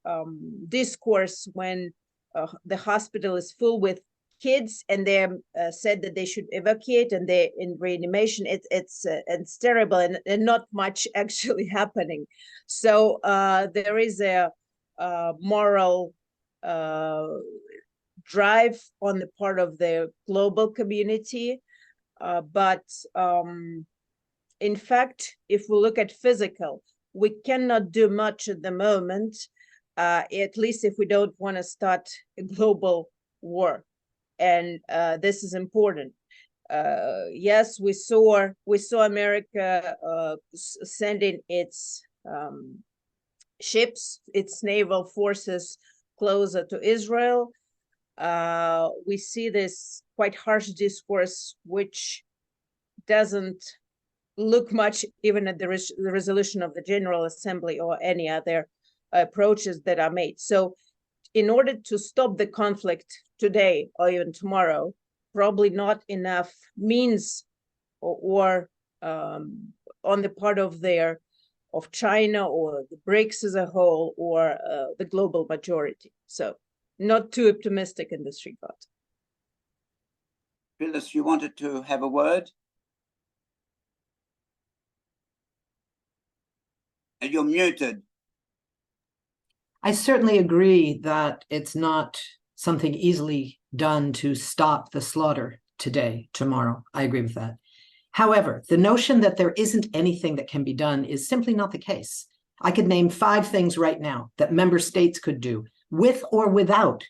discourse when the hospital is full with kids and they're said that they should evacuate, and they're in reanimation. It's terrible, and not much actually happening. So there is a moral drive on the part of the global community, but in fact, if we look at physical, we cannot do much at the moment, at least if we don't want to start a global war. And this is important. Yes, we saw America sending its ships, its naval forces closer to Israel. We see this quite harsh discourse, which doesn't look much even at the resolution of the General Assembly or any other approaches that are made. So in order to stop the conflict today or even tomorrow, probably not enough means or on the part of China or the BRICS as a whole or the global majority. So not too optimistic in this regard. Phyllis, you wanted to have a word? You're muted. I certainly agree that it's not something easily done to stop the slaughter today, tomorrow. I agree with that. However, the notion that there isn't anything that can be done is simply not the case. I could name 5 things right now that member states could do with or without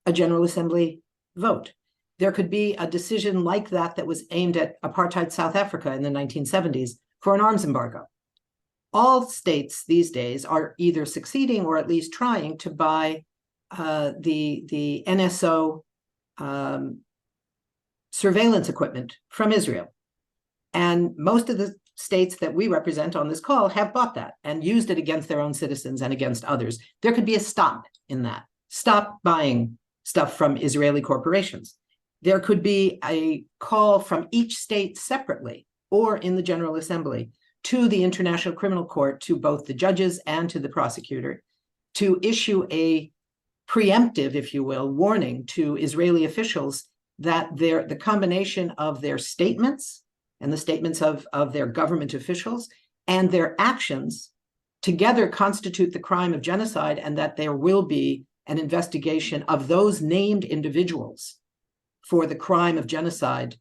a General Assembly vote. There could be a decision like that was aimed at apartheid South Africa in the 1970s for an arms embargo. All states these days are either succeeding or at least trying to buy the NSO surveillance equipment from Israel. And most of the states that we represent on this call have bought that and used it against their own citizens and against others. There could be a stop in that. Stop buying stuff from Israeli corporations. There could be a call from each state separately or in the General Assembly to the International Criminal Court, to both the judges and to the prosecutor, to issue a preemptive, if you will, warning to Israeli officials that the combination of their statements and the statements of their government officials and their actions together constitute the crime of genocide, and that there will be an investigation of those named individuals for the crime of genocide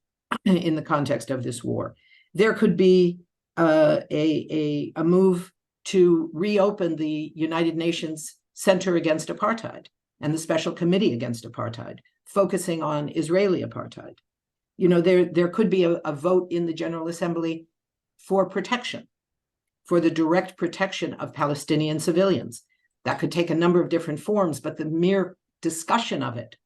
in the context of this war. There could be a move to reopen the United Nations Center Against Apartheid and the Special Committee Against Apartheid, focusing on Israeli apartheid. You know, there could be a vote in the General Assembly for protection, for the direct protection of Palestinian civilians. That could take a number of different forms, but the mere discussion of it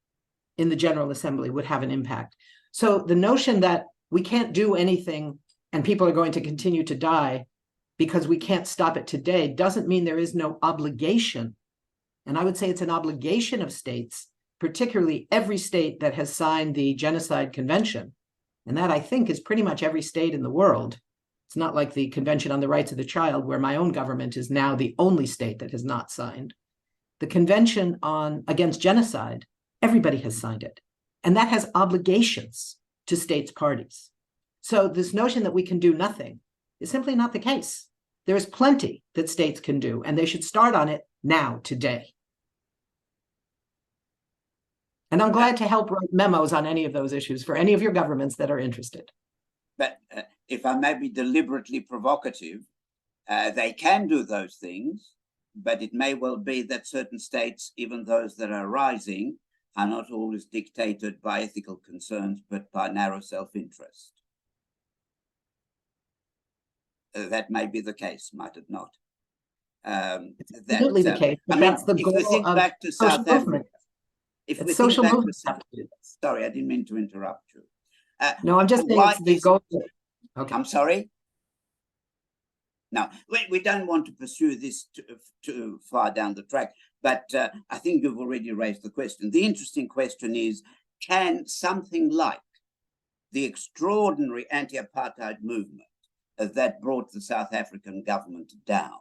in the General Assembly would have an impact. So the notion that we can't do anything and people are going to continue to die because we can't stop it today doesn't mean there is no obligation. And I would say it's an obligation of states, particularly every state that has signed the Genocide Convention. And that, I think, is pretty much every state in the world. It's not like the Convention on the Rights of the Child, where my own government is now the only state that has not signed. The Convention against Genocide, everybody has signed it. And that has obligations to states parties. So this notion that we can do nothing is simply not the case. There is plenty that states can do, and they should start on it now, today. And I'm glad to help write memos on any of those issues for any of your governments that are interested. But if I may be deliberately provocative, they can do those things, but it may well be that certain states, even those that are rising, are not always dictated by ethical concerns, but by narrow self-interest. That may be the case, might it not? It's absolutely the case. But that's the goal if we think of back to social South movement. Africa, if we Social think back movements to, have to do this. sorry, I didn't mean to interrupt you. No, I'm just saying it's the goal. Okay. I'm sorry. No, we don't want to pursue this too far down the track, but I think you've already raised the question. The interesting question is, can something like the extraordinary anti-apartheid movement that brought the South African government down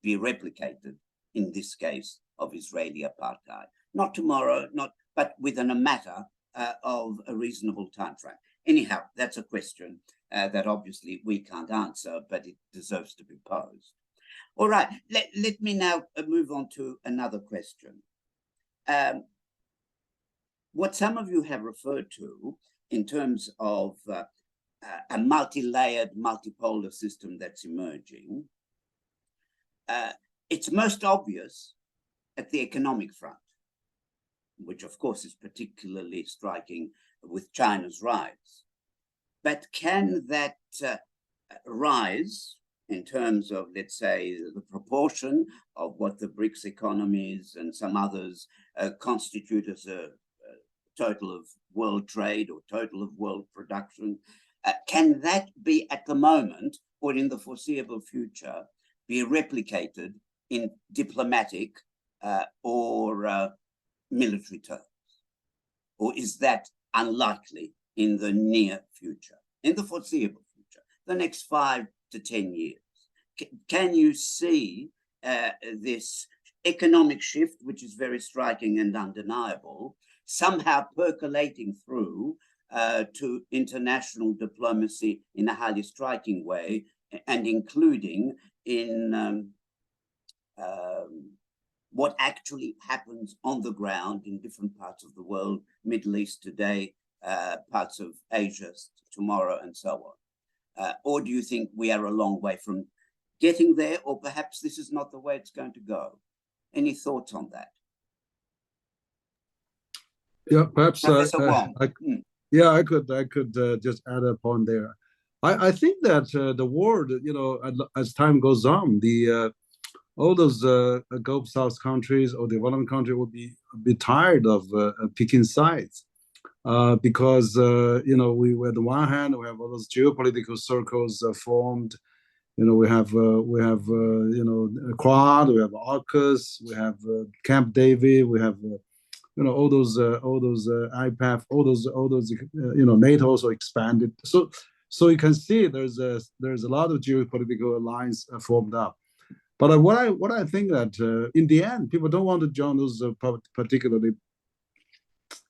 be replicated in this case of Israeli apartheid? Not tomorrow, but within a matter of a reasonable time frame. Anyhow, that's a question that obviously we can't answer, but it deserves to be posed. All right, let me now move on to another question. What some of you have referred to in terms of a multi-layered, multipolar system that's emerging, it's most obvious at the economic front, which of course is particularly striking with China's rise. But can that rise in terms of, let's say, the proportion of what the BRICS economies and some others constitute as a total of world trade or total of world production. Can that be at the moment or in the foreseeable future be replicated in diplomatic or military terms? Or is that unlikely in the near future, in the foreseeable future, the next 5 to 10 years? Can you see this economic shift, which is very striking and undeniable, somehow percolating through to international diplomacy in a highly striking way, and including in what actually happens on the ground in different parts of the world, Middle East today, parts of Asia tomorrow, and so on? Or do you think we are a long way from getting there, or perhaps this is not the way it's going to go? Any thoughts on that? Yeah, perhaps Professor Wang. Yeah, I could just add a point there. I think that the world, as time goes on, all those Gulf South countries or developing countries will be tired of picking sides, because we, on the one hand, we have all those geopolitical circles formed. We have Quad, we have AUKUS, we have Camp David, we have all those IPAF, all those NATO also expanded. So you can see there's a lot of geopolitical alliance formed up. But what I think that in the end, people don't want to join those particularly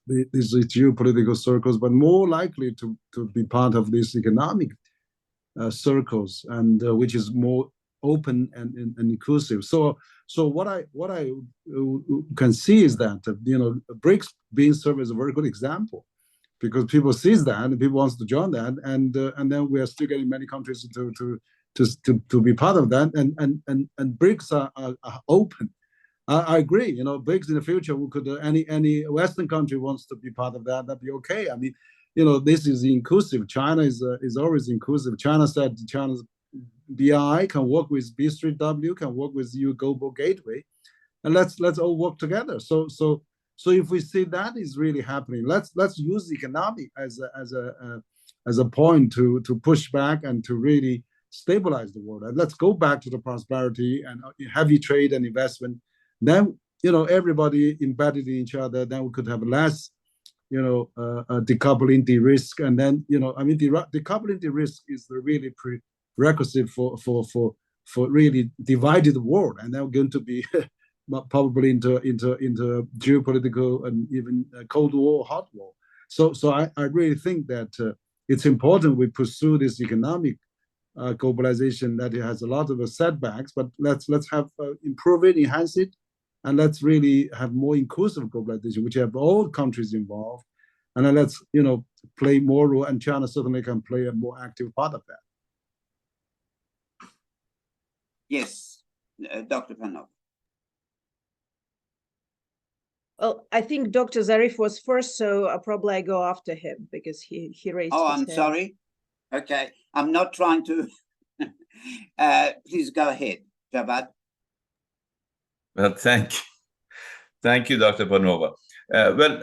these geopolitical circles, but more likely to be part of these economic circles, and which is more open and inclusive. So what I can see is that BRICS being served as a very good example, because people sees that and people wants to join that, and then we are still getting many countries to be part of that, and BRICS are open. I agree. BRICS in the future, we could any Western country wants to be part of that, that'd be okay. I mean, this is inclusive. China is always inclusive. China said China's BRI can work with B3W, can work with EU Global Gateway, and let's all work together. So if we see that is really happening, let's use economic as a point to push back and to really stabilize the world. And let's go back to the prosperity and heavy trade and investment. Then everybody embedded in each other. Then we could have less decoupling the risk, and then decoupling the risk is the really prerequisite for really divided world, and then we're going to be probably into geopolitical and even Cold War, hot war. So I really think that it's important we pursue this economic globalization that it has a lot of setbacks, but let's have improve it, enhance it. And let's really have more inclusive globalization, which have all countries involved. And then let's, play more role, and China certainly can play a more active part of that. Yes, Dr. Panov. Well, I think Dr. Zarif was first, so probably I go after him because he raised his hand. Sorry. Okay, I'm not trying to. Please go ahead, Javad. Well, thank you, Dr. Panova. Well,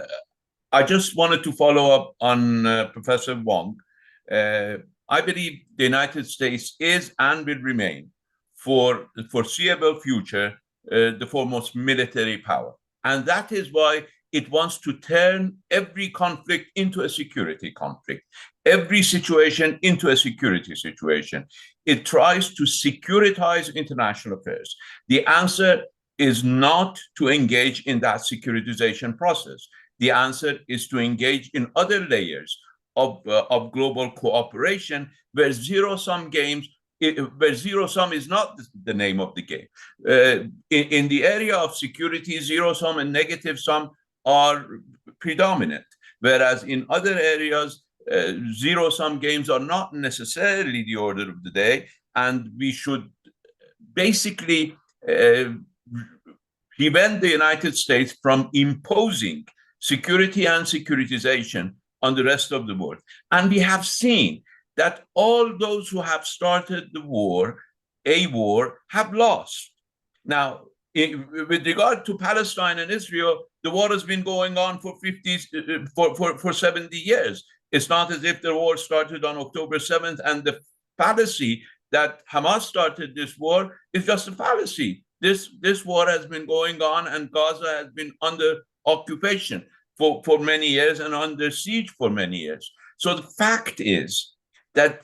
I just wanted to follow up on Professor Wang. I believe the United States is and will remain, for the foreseeable future, the foremost military power. And that is why it wants to turn every conflict into a security conflict, every situation into a security situation. It tries to securitize international affairs. The answer is not to engage in that securitization process. The answer is to engage in other layers of global cooperation where zero-sum games, where zero-sum is not the name of the game. In the area of security, zero-sum and negative sum are predominant, whereas in other areas, zero-sum games are not necessarily the order of the day, and we should basically prevent the United States from imposing security and securitization on the rest of the world. And we have seen that all those who have started the war a war have lost. Now, with regard to Palestine and Israel, the war has been going on for 70 years. It's not as if the war started on October 7th, and the fallacy that Hamas started this war is just a fallacy. This war has been going on, and Gaza has been under occupation for many years and under siege for many years. So the fact is that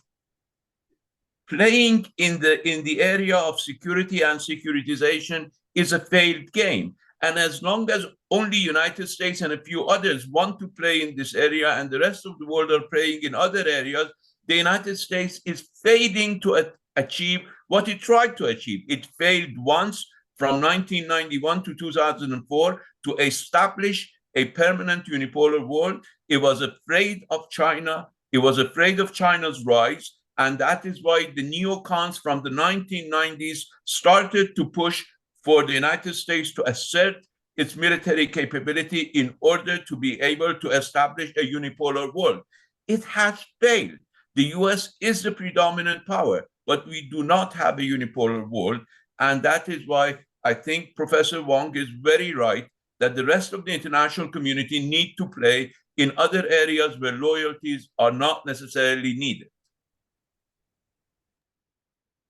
playing in the area of security and securitization is a failed game. And as long as only United States and a few others want to play in this area and the rest of the world are playing in other areas, the United States is failing to achieve what it tried to achieve. It failed once from 1991 to 2004 to establish a permanent unipolar world. It was afraid of China. It was afraid of China's rise. And that is why the neocons from the 1990s started to push for the United States to assert its military capability in order to be able to establish a unipolar world. It has failed. The US is the predominant power, but we do not have a unipolar world. And that is why I think Professor Wang is very right that the rest of the international community need to play in other areas where loyalties are not necessarily needed.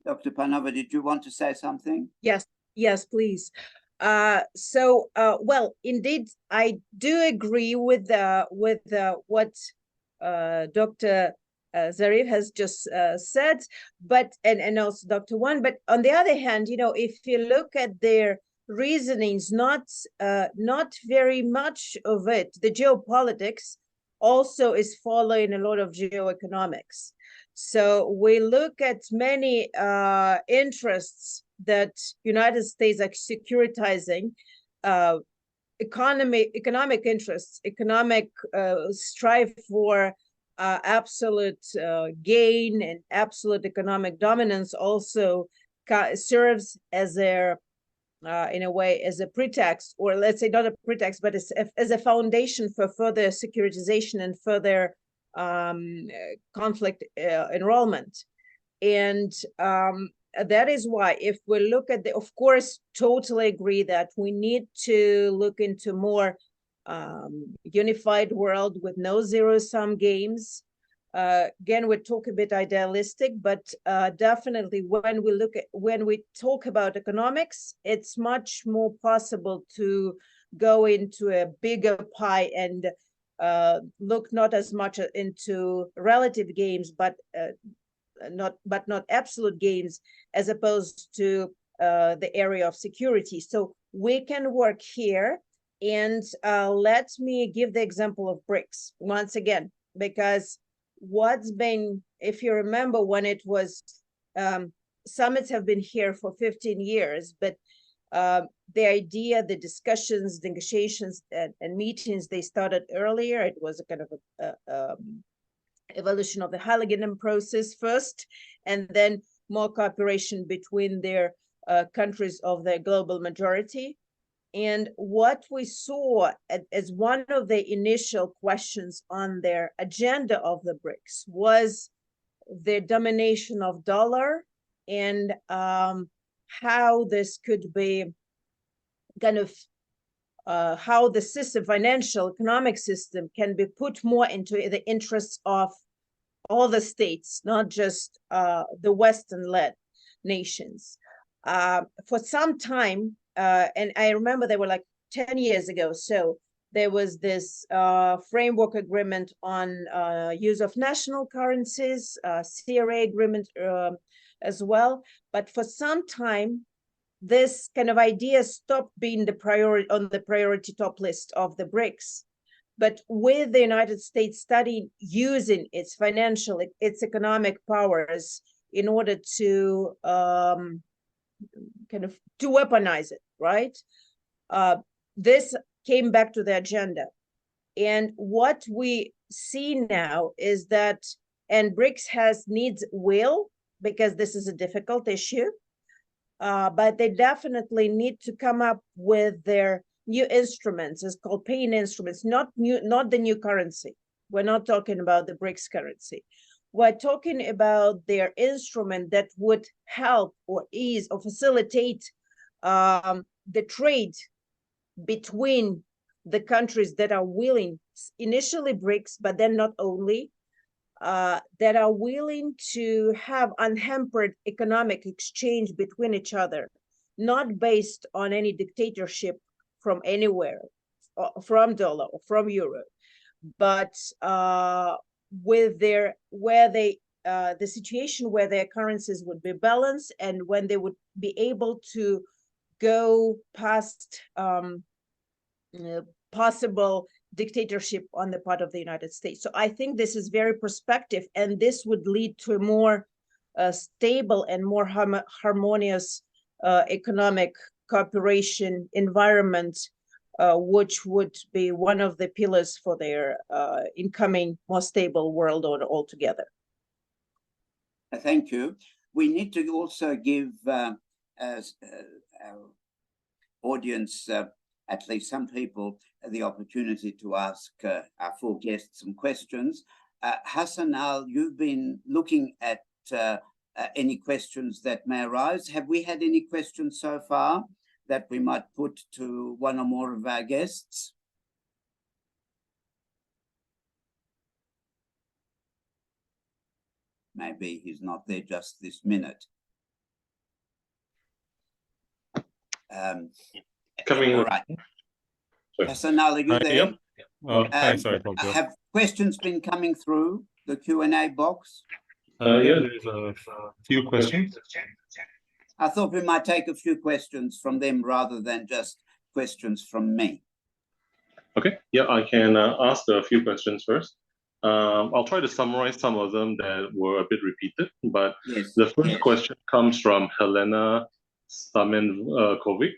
Dr. Panova, did you want to say something? Yes, please. Well, indeed, I do agree with what Dr. Zarif has just said, but and also Dr. Wang. But on the other hand, if you look at their reasonings, not very much of it. The geopolitics also is following a lot of geoeconomics. So we look at many interests that United States are securitizing, economic interests, economic strive for absolute gain and absolute economic dominance also serves as their in a way as a pretext, or let's say not a pretext, but as a foundation for further securitization and further conflict enrollment. And that is why, if we look at of course, totally agree that we need to look into more unified world with no zero-sum games. Again, we talk a bit idealistic, but definitely when we talk about economics, it's much more possible to go into a bigger pie and look not as much into relative games, but not absolute games, as opposed to the area of security. So we can work here, and let me give the example of BRICS once again, because what's been, if you remember, when it was summits have been here for 15 years, but the idea, the discussions, negotiations, and meetings, they started earlier. It was a kind of evolution of the Halligan process first, and then more cooperation between their countries of the global majority. And what we saw as one of the initial questions on their agenda of the BRICS was the domination of dollar, and how this could be kind of how the system, financial economic system, can be put more into the interests of all the states, not just the Western-led nations. For some time, and I remember they were like 10 years ago, so there was this framework agreement on use of national currencies, CRA agreement as well. But for some time, this kind of idea stopped being the priority on the priority top list of the BRICS. But with the United States studying using its financial, its economic powers in order to kind of to weaponize it, right? This came back to the agenda. And what we see now is that, and BRICS needs will, because this is a difficult issue, but they definitely need to come up with their new instruments. It's called paying instruments, not the new currency. We're not talking about the BRICS currency. we're talking about their instrument that would help or ease or facilitate the trade between the countries that are willing, initially BRICS, but then not only, that are willing to have unhampered economic exchange between each other, not based on any dictatorship from anywhere, from dollar or from euro, but with their the situation where their currencies would be balanced and when they would be able to go past possible dictatorship on the part of the United States. So I think this is very prospective, and this would lead to a more stable and more harmonious economic cooperation environment, which would be one of the pillars for their incoming more stable world order altogether. Thank you. We need to also give our audience, at least some people, the opportunity to ask our four guests some questions. Hassan Al, you've been looking at any questions that may arise. Have we had any questions so far that we might put to one or more of our guests? Maybe he's not there just this minute. Coming. All right. Hassan Al, are you there? Yep. Sorry. Have questions been coming through the Q&A box? Yeah, there's a few questions. I thought we might take a few questions from them rather than just questions from me. Okay, yeah, I can ask a few questions first. I'll try to summarize some of them that were a bit repeated, but yes, the first question comes from Helena Stamenkovic.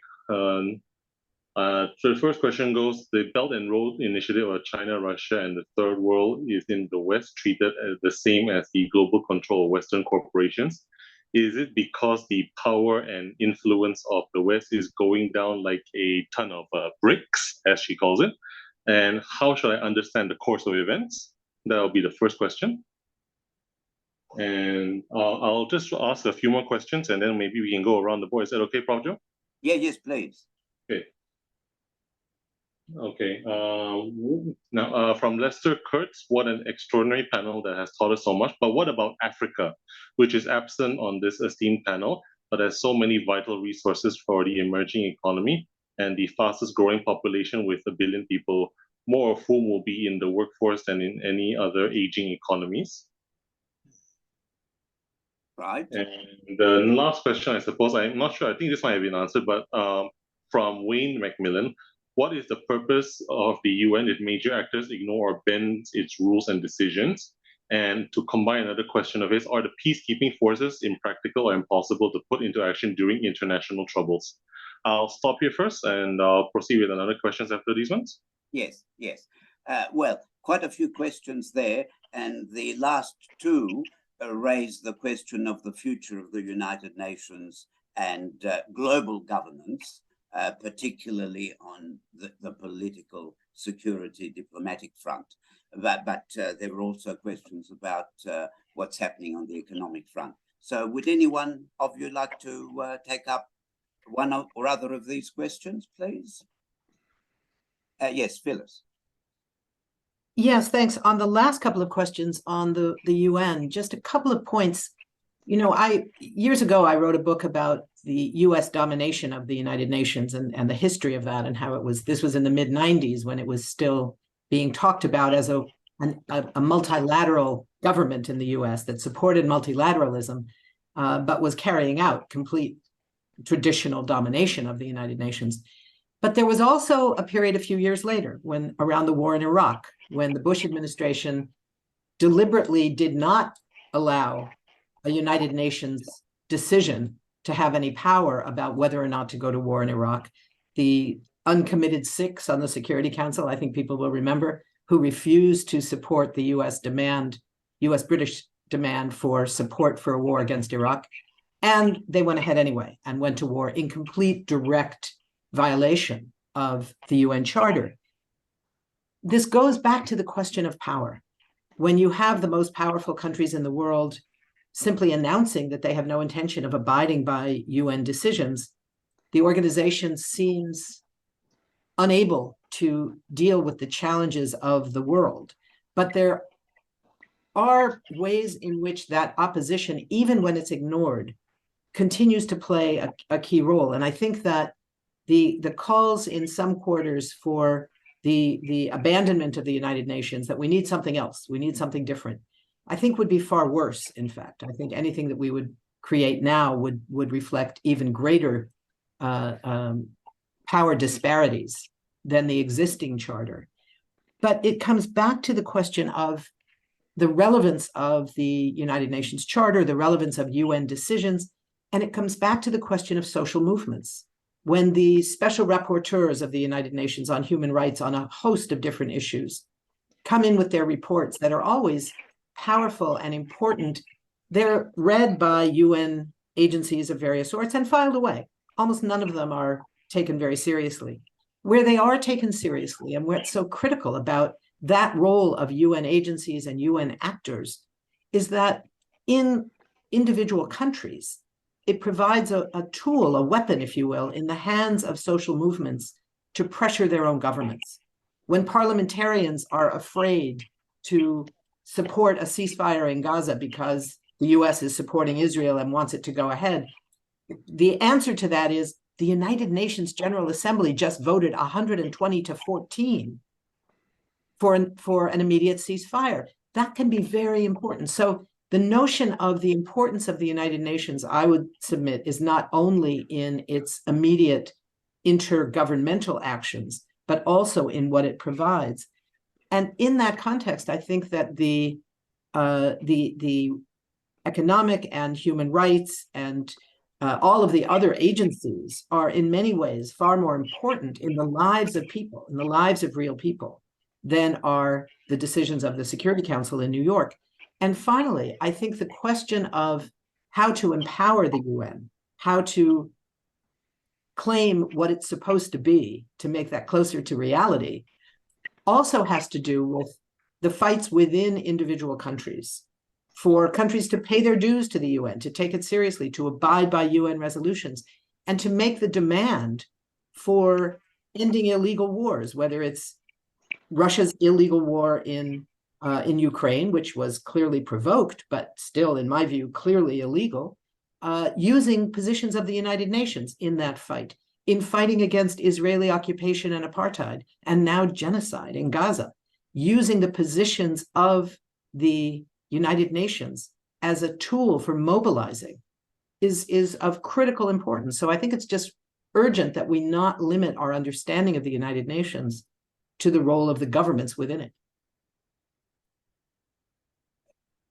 So the first question goes, the Belt and Road Initiative of China, Russia, and the Third World is in the West treated as the same as the global control of Western corporations. Is it because the power and influence of the West is going down like a ton of bricks, as she calls it? And how should I understand the course of events? That'll be the first question. And I'll just ask a few more questions and then maybe we can go around the board. Is that okay, Prof. Joe? Yeah, yes, please. Okay. Okay. Now, from Lester Kurtz, what an extraordinary panel that has taught us so much. But what about Africa, which is absent on this esteemed panel, but has so many vital resources for the emerging economy and the fastest growing population with 1 billion people, more of whom will be in the workforce than in any other aging economies? Right. And the last question, I suppose, I'm not sure, I think this might have been answered, but from Wayne Macmillan, what is the purpose of the UN if major actors ignore or bend its rules and decisions? And to combine another question of his, are the peacekeeping forces impractical or impossible to put into action during international troubles? I'll stop here first and I'll proceed with another questions after these ones. Yes. Well, quite a few questions there. And the last two raise the question of the future of the United Nations and global governance, particularly on the political, security, diplomatic front. But there were also questions about what's happening on the economic front. So would anyone of you like to take up one or other of these questions, please? Yes, Phyllis. Yes, thanks. On the last couple of questions on the UN, just a couple of points. You know, years ago, I wrote a book about the U.S. domination of the United Nations and the history of that and how this was in the mid-90s when it was still being talked about as a multilateral government in the U.S. that supported multilateralism, but was carrying out complete traditional domination of the United Nations. But there was also a period a few years later when around the war in Iraq, when the Bush administration deliberately did not allow a United Nations decision to have any power about whether or not to go to war in Iraq. The uncommitted 6 on the Security Council, I think people will remember, who refused to support the US-British demand for support for a war against Iraq. And they went ahead anyway and went to war in complete direct violation of the UN Charter. This goes back to the question of power. when you have the most powerful countries in the world simply announcing that they have no intention of abiding by UN decisions, the organization seems unable to deal with the challenges of the world. But there are ways in which that opposition, even when it's ignored, continues to play a key role. And I think that the calls in some quarters for the abandonment of the United Nations, that we need something else, we need something different, I think would be far worse, in fact. I think anything that we would create now would reflect even greater power disparities than the existing charter. But it comes back to the question of the relevance of the United Nations Charter, the relevance of UN decisions, and it comes back to the question of social movements. When the special rapporteurs of the United Nations on human rights on a host of different issues come in with their reports that are always powerful and important, they're read by UN agencies of various sorts and filed away. Almost none of them are taken very seriously. Where they are taken seriously, and what's so critical about that role of UN agencies and UN actors, is that in individual countries, it provides a tool, a weapon, if you will, in the hands of social movements to pressure their own governments. When parliamentarians are afraid to support a ceasefire in Gaza because the US is supporting Israel and wants it to go ahead, the answer to that is the United Nations General Assembly just voted 120 to 14 for an immediate ceasefire. That can be very important. So the notion of the importance of the United Nations, I would submit, is not only in its immediate intergovernmental actions, but also in what it provides. And in that context, I think that the economic and human rights and all of the other agencies are in many ways far more important in the lives of people, in the lives of real people, than are the decisions of the Security Council in New York. And finally, I think the question of how to empower the UN, how to claim what it's supposed to be to make that closer to reality, also has to do with the fights within individual countries for countries to pay their dues to the UN, to take it seriously, to abide by UN resolutions, and to make the demand for ending illegal wars, whether it's Russia's illegal war in Ukraine, which was clearly provoked, but still, in my view, clearly illegal, using positions of the United Nations in that fight, in fighting against Israeli occupation and apartheid, and now genocide in Gaza, using the positions of the United Nations as a tool for mobilizing is of critical importance. So I think it's just urgent that we not limit our understanding of the United Nations to the role of the governments within it.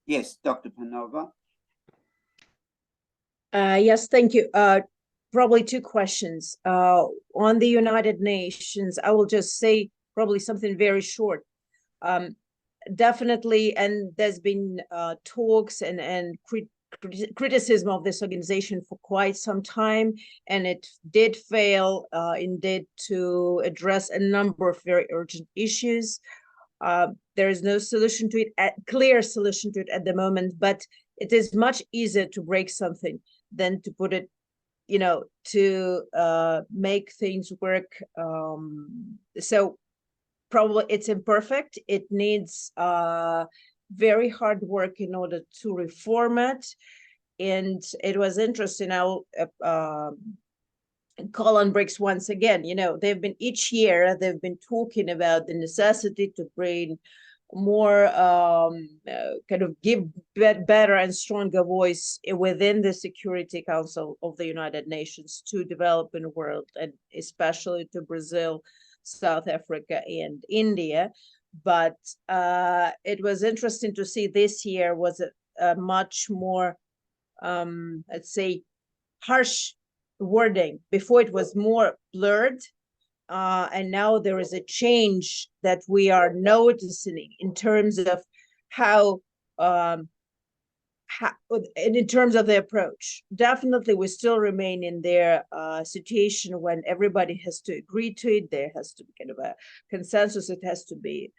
Yes, Dr. Panova. Yes, thank you. Probably two questions. On the United Nations, I will just say probably something very short. Definitely, and there's been talks and criticism of this organization for quite some time, and it did fail indeed to address a number of very urgent issues. There is no solution to it, clear solution to it at the moment, but it is much easier to break something than to put it, to make things work. So probably it's imperfect. It needs very hard work in order to reform it. And it was interesting. I'll call on BRICS once again. They've been each year, they've been talking about the necessity to bring more kind of give better and stronger voice within the Security Council of the United Nations to developing world, and especially to Brazil, South Africa, and India. But it was interesting to see this year was a much more, let's say, harsh wording. Before it was more blurred, and now there is a change that we are noticing in terms of how in terms of the approach. Definitely, we still remain in their situation when everybody has to agree to it. There has to be kind of a consensus. It has to be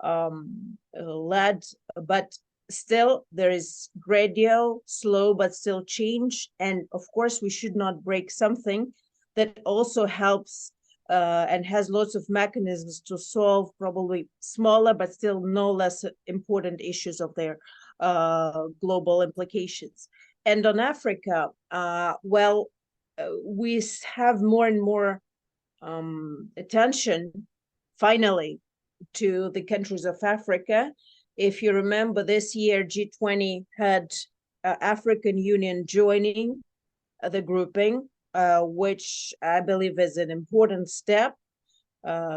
led, but still there is gradual, slow, but still change. And of course, we should not break something that also helps and has lots of mechanisms to solve probably smaller, but still no less important issues of their global implications. And on Africa, we have more and more attention, finally, to the countries of Africa. If you remember, this year G20 had African Union joining the grouping, which I believe is an important step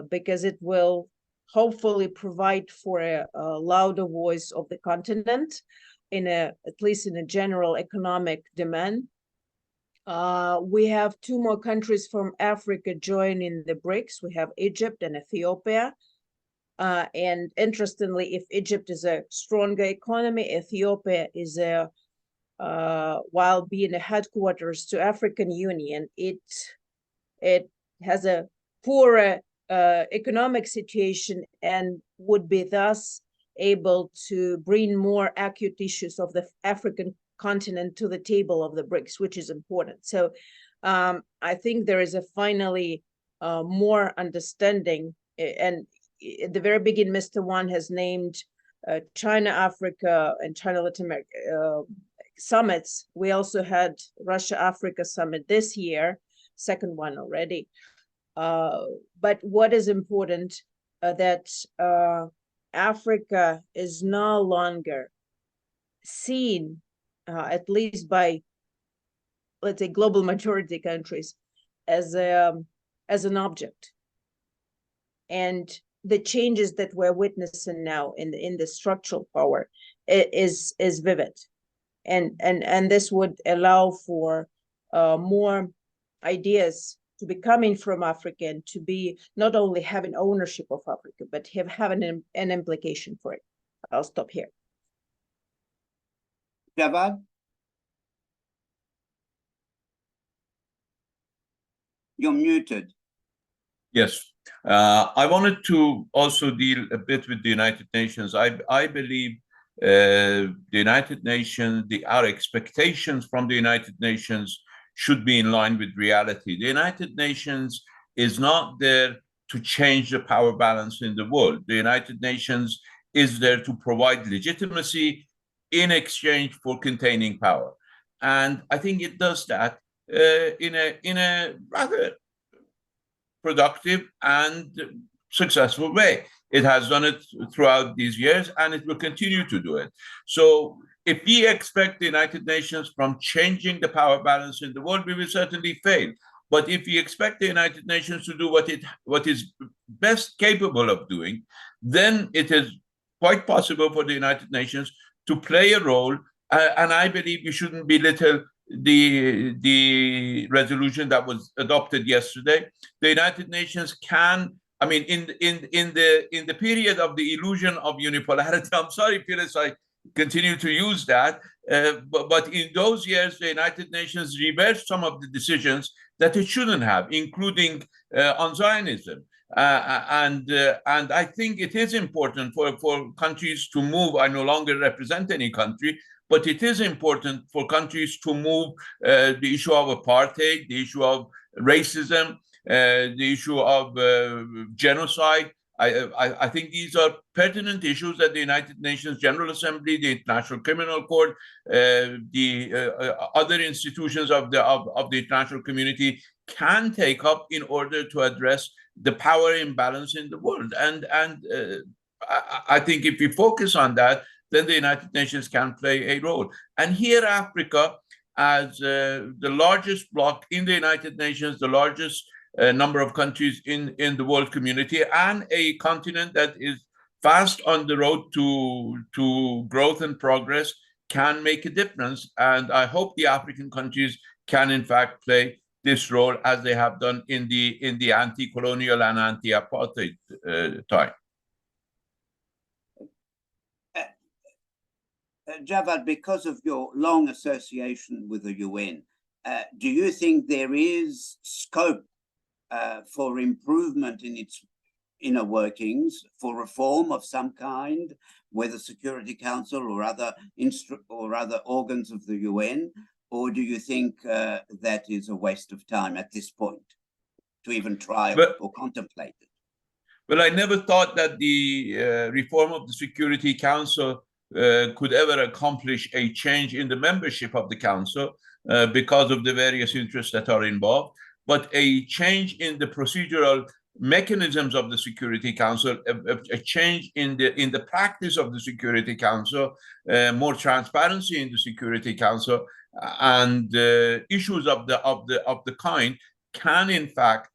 because it will hopefully provide for a louder voice of the continent at least in a general economic demand. We have two more countries from Africa joining the BRICS. We have Egypt and Ethiopia. And interestingly, if Egypt is a stronger economy, Ethiopia is while being a headquarters to African Union, it has a poorer economic situation and would be thus able to bring more acute issues of the African continent to the table of the BRICS, which is important. So I think there is a finally more understanding. And at the very beginning, Mr. Wang has named China, Africa, and China, Latin America summits. We also had Russia-Africa summit this year, second one already. But what is important that Africa is no longer seen, at least by, let's say, global majority countries, as an object. And the changes that we're witnessing now in the structural power is vivid, and this would allow for more ideas to be coming from Africa and to be not only having ownership of Africa, but having an implication for it. I'll stop here. Javad? You're muted. Yes. I wanted to also deal a bit with the United Nations. I believe the United Nations, our expectations from the United Nations should be in line with reality. The United Nations is not there to change the power balance in the world. The United Nations is there to provide legitimacy in exchange for containing power. And I think it does that in a rather productive and successful way. It has done it throughout these years, and it will continue to do it. So if we expect the United Nations from changing the power balance in the world, we will certainly fail. But if we expect the United Nations to do what is best capable of doing, then it is quite possible for the United Nations to play a role. And I believe we shouldn't belittle the resolution that was adopted yesterday. The United Nations can, I mean, in the period of the illusion of unipolarity, I'm sorry, Phyllis, I continue to use that, but in those years, the United Nations reversed some of the decisions that it shouldn't have, including on Zionism. And I think it is important for countries to move. I no longer represent any country, but it is important for countries to move the issue of apartheid, the issue of racism, the issue of genocide. I think these are pertinent issues that the United Nations General Assembly, the International Criminal Court, the other institutions of the international community can take up in order to address the power imbalance in the world. And I think if we focus on that, then the United Nations can play a role. And here, Africa, as the largest bloc in the United Nations, the largest number of countries in the world community, and a continent that is fast on the road to growth and progress, can make a difference. And I hope the African countries can, in fact, play this role as they have done in the anti-colonial and anti-apartheid time. Javad, because of your long association with the UN, do you think there is scope for improvement in inner workings for reform of some kind, whether Security Council or other organs of the UN, or do you think that is a waste of time at this point to even try or contemplate it? Well, I never thought that the reform of the Security Council could ever accomplish a change in the membership of the Council because of the various interests that are involved, but a change in the procedural mechanisms of the Security Council, a change in the practice of the Security Council, more transparency in the Security Council, and issues of the kind can in fact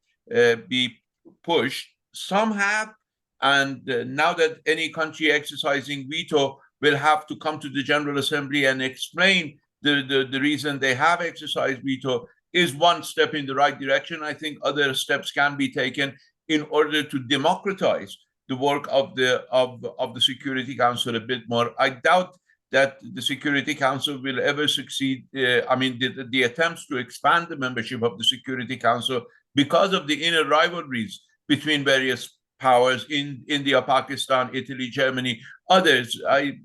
be pushed. Some have, and now that any country exercising veto will have to come to the General Assembly and explain the reason they have exercised veto, is one step in the right direction. I think other steps can be taken in order to democratize the work of the Security Council a bit more. I doubt that the Security Council will ever succeed. I mean, the attempts to expand the membership of the Security Council because of the inner rivalries between various powers in India, Pakistan, Italy, Germany, others, I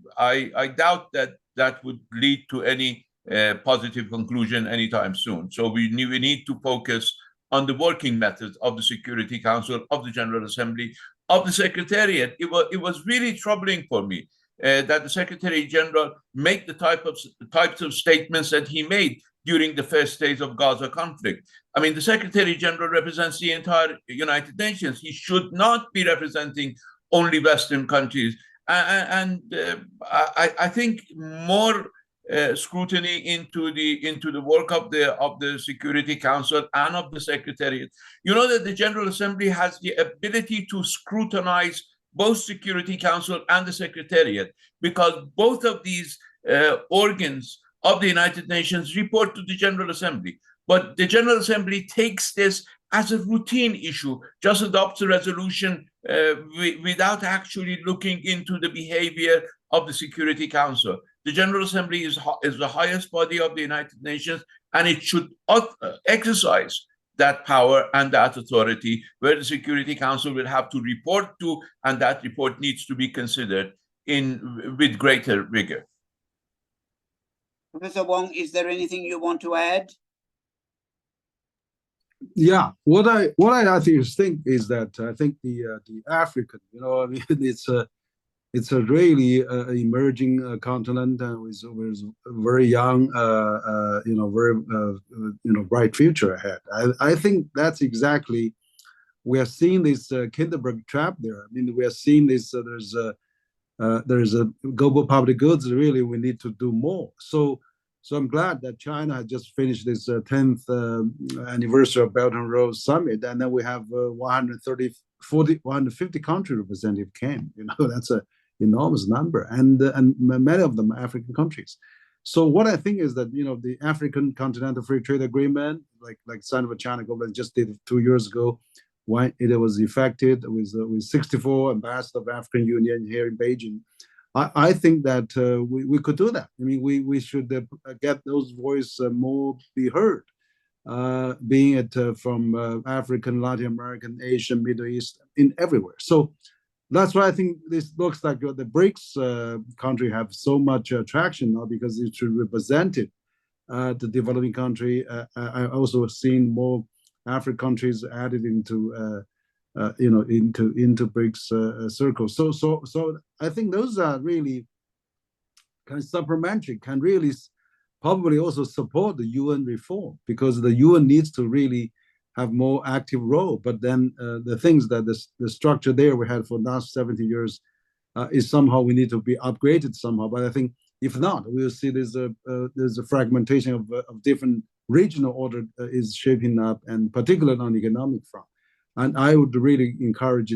doubt that would lead to any positive conclusion anytime soon. So we need to focus on the working methods of the Security Council, of the General Assembly, of the Secretariat. It was really troubling for me that the Secretary General made the types of statements that he made during the first days of Gaza conflict. I mean, the Secretary General represents the entire United Nations. He should not be representing only Western countries. And I think more scrutiny into the work of the Security Council and of the Secretariat. You know that the General Assembly has the ability to scrutinize both Security Council and the Secretariat, because both of these organs of the United Nations report to the General Assembly. But the General Assembly takes this as a routine issue, just adopts a resolution without actually looking into the behavior of the Security Council. The General Assembly is the highest body of the United Nations, and it should exercise that power and that authority, where the Security Council will have to report to, and that report needs to be considered with greater rigor. Professor Wang, is there anything you want to add? Yeah, what I think is that I think the African, I mean, it's a really emerging continent with very young, very bright future ahead. I think that's exactly, we are seeing this Kinderberg trap there. I mean, we are seeing this. There's a global public goods. Really, we need to do more. So I'm glad that China had just finished this 10th anniversary of Belt and Road Summit, and then we have 150 country representatives came. That's a enormous number, and many of them are African countries. So what I think is that the African Continental Free Trade Agreement, like signed with China Globalization, just did 2 years ago, when it was effected with 64 ambassadors of African Union here in Beijing. I think that we could do that. I mean, we should get those voices more be heard, being it from African, Latin American, Asian, Middle East, in everywhere. So that's why I think this looks like the BRICS country have so much attraction now, because it should represent it, the developing country. I also seen more African countries added into into BRICS circles. So I think those are really kind of supplementary, can really probably also support the UN reform, because the UN needs to really have more active role. But then the things that the structure there we had for the last 70 years is somehow we need to be upgraded somehow. But I think if not, we'll see there's a fragmentation of different regional order is shaping up, and particularly on the economic front. And I would really encourage,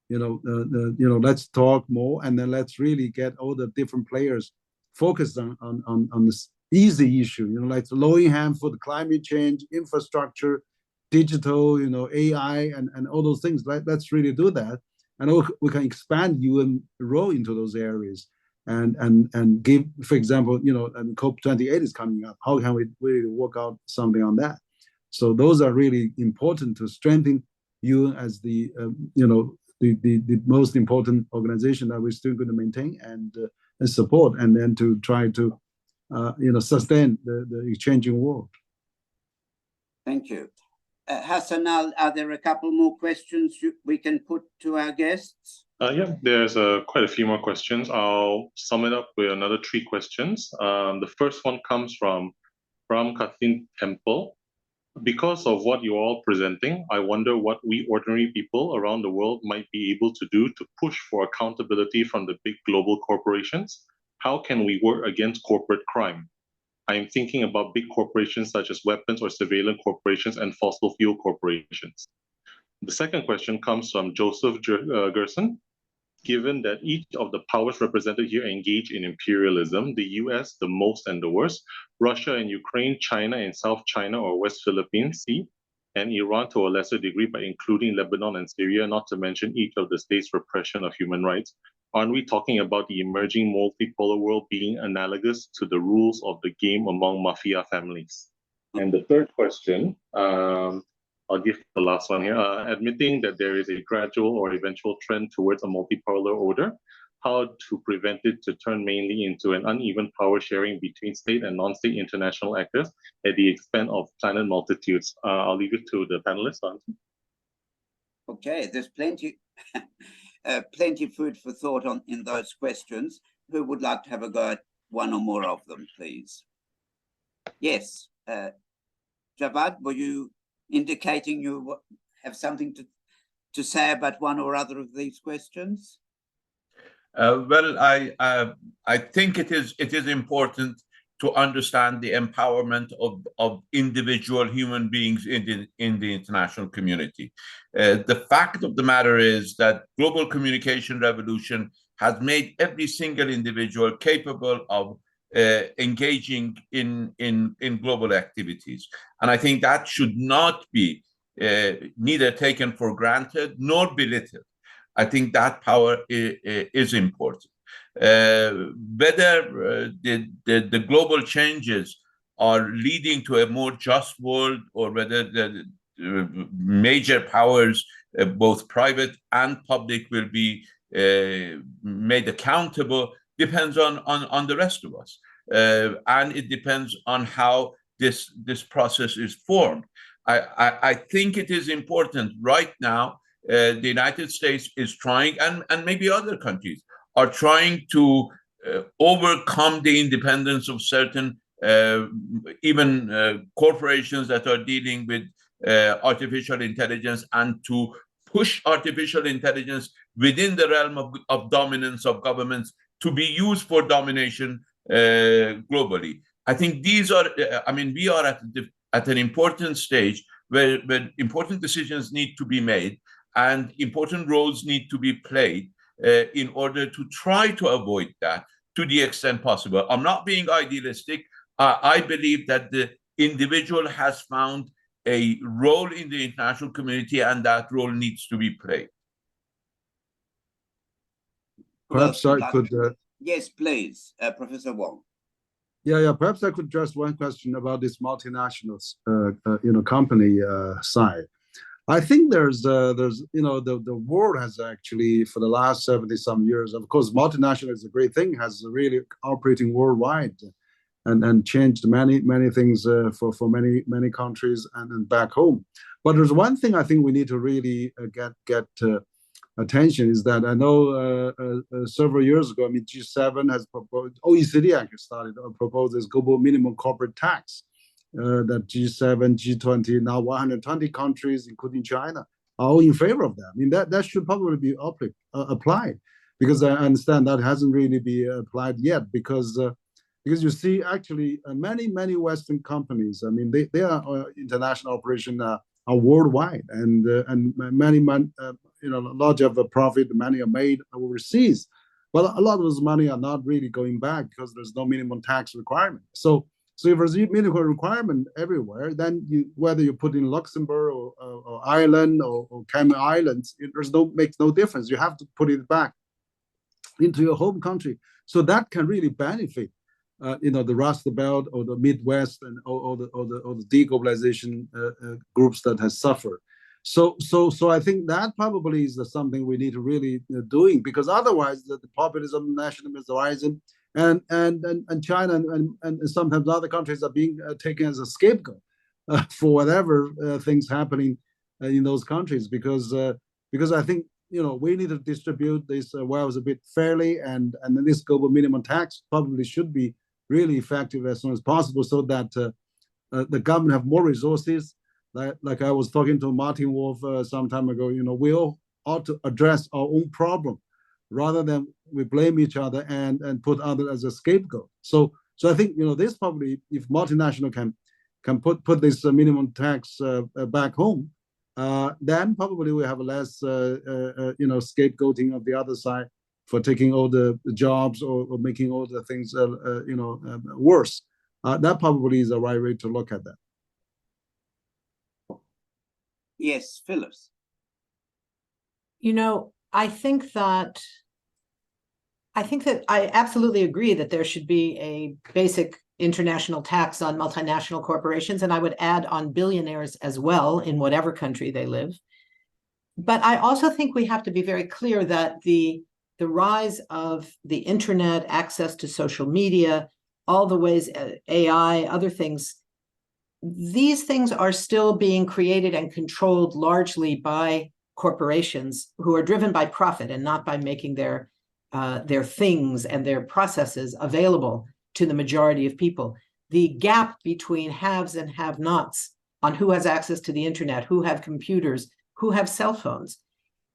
let's talk more, and then let's really get all the different players focused on this easy issue, like the low hand for the climate change, infrastructure, digital, AI, and all those things. Let's really do that, and we can expand UN role into those areas, and give, for example, and COP28 is coming up. How can we really work out something on that? So those are really important to strengthen UN as the the most important organization that we're still going to maintain and support, and then to try to sustain the changing world. Thank you. Hassan, are there a couple more questions we can put to our guests? Yeah, there's quite a few more questions. I'll sum it up with another 3 questions. The first one comes from Kathleen Temple. Because of what you're all presenting, I wonder what we ordinary people around the world might be able to do to push for accountability from the big global corporations. How can we work against corporate crime? I am thinking about big corporations such as weapons or surveillance corporations and fossil fuel corporations. The second question comes from Joseph Gerson. Given that each of the powers represented here engage in imperialism, the US the most and the worst, Russia and Ukraine, China and South China or West Philippines Sea, and Iran to a lesser degree by including Lebanon and Syria, not to mention each of the states' repression of human rights, aren't we talking about the emerging multipolar world being analogous to the rules of the game among mafia families? And the third question, I'll give the last one here. Admitting that there is a gradual or eventual trend towards a multipolar order, how to prevent it to turn mainly into an uneven power sharing between state and non-state international actors at the expense of planet multitudes? I'll leave it to the panelists to answer. Okay, there's plenty, plenty food for thought in those questions. Who would like to have a go at one or more of them, please? Yes, Javad, were you indicating you have something to say about one or other of these questions? Well, I think it is important to understand the empowerment of individual human beings in the international community. The fact of the matter is that global communication revolution has made every single individual capable of engaging in global activities. And I think that should not be neither taken for granted nor belittled. I think that power is important. Whether the global changes are leading to a more just world, or whether the major powers, both private and public, will be made accountable, depends on the rest of us. And it depends on how this process is formed. I think it is important right now. The United States is trying, and maybe other countries are trying to overcome the independence of certain even corporations that are dealing with artificial intelligence, and to push artificial intelligence within the realm of dominance of governments to be used for domination globally. I think these are, we are at an important stage where important decisions need to be made and important roles need to be played in order to try to avoid that to the extent possible. I'm not being idealistic. I believe that the individual has found a role in the international community, and that role needs to be played. Perhaps I could... Yes, please, Professor Wang. Yeah. Perhaps I could address one question about this multinationals, company side. I think there's the world has actually, for the last 70-some years, of course, multinational is a great thing, has really operating worldwide and changed many things for many countries and back home. But there's one thing I think we need to really get attention, is that I know several years ago, G7 has proposed, OECD actually started to propose this global minimum corporate tax. That G7, G20, now 120 countries, including China, are all in favor of that. That should probably be applied, because I understand that hasn't really been applied yet, because you see, actually, many Western companies, they are international operation are worldwide, and many large of the profit, many are made overseas. Well, a lot of this money are not really going back because there's no minimum tax requirement. So if there's a minimum requirement everywhere, then whether you put in Luxembourg or Ireland or Cayman Islands, makes no difference. You have to put it back into your home country. So that can really benefit, the Rust Belt or the Midwest and or the deglobalization groups that has suffered. So I think that probably is something we need to really doing, because otherwise the populism, nationalism is rising, and China and sometimes other countries are being taken as a scapegoat for whatever things happening in those countries, because I think we need to distribute this wealth a bit fairly, and this global minimum tax probably should be really effective as soon as possible, so that the government have more resources. Like I was talking to Martin Wolf some time ago, we all ought to address our own problem rather than we blame each other and put others as a scapegoat. So I think this probably, if multinational can put this minimum tax back home, then probably we have less scapegoating of the other side for taking all the jobs or making all the things worse. That probably is the right way to look at that. Yes, Phyllis. I think that I absolutely agree that there should be a basic international tax on multinational corporations, and I would add on billionaires as well, in whatever country they live. But I also think we have to be very clear that the rise of the internet, access to social media, all the ways, AI, other things, these things are still being created and controlled largely by corporations who are driven by profit and not by making their things and their processes available to the majority of people. The gap between haves and have-nots on who has access to the internet, who have computers, who have cell phones,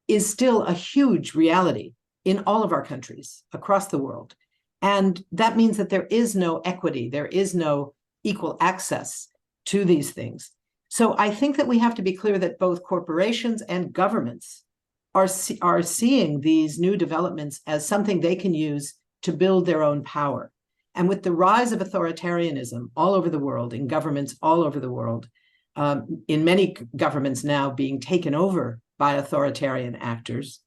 is still a huge reality in all of our countries across the world. And that means that there is no equity, there is no equal access to these things. So I think that we have to be clear that both corporations and governments are seeing these new developments as something they can use to build their own power. And with the rise of authoritarianism all over the world, in governments all over the world, in many governments now being taken over by authoritarian actors,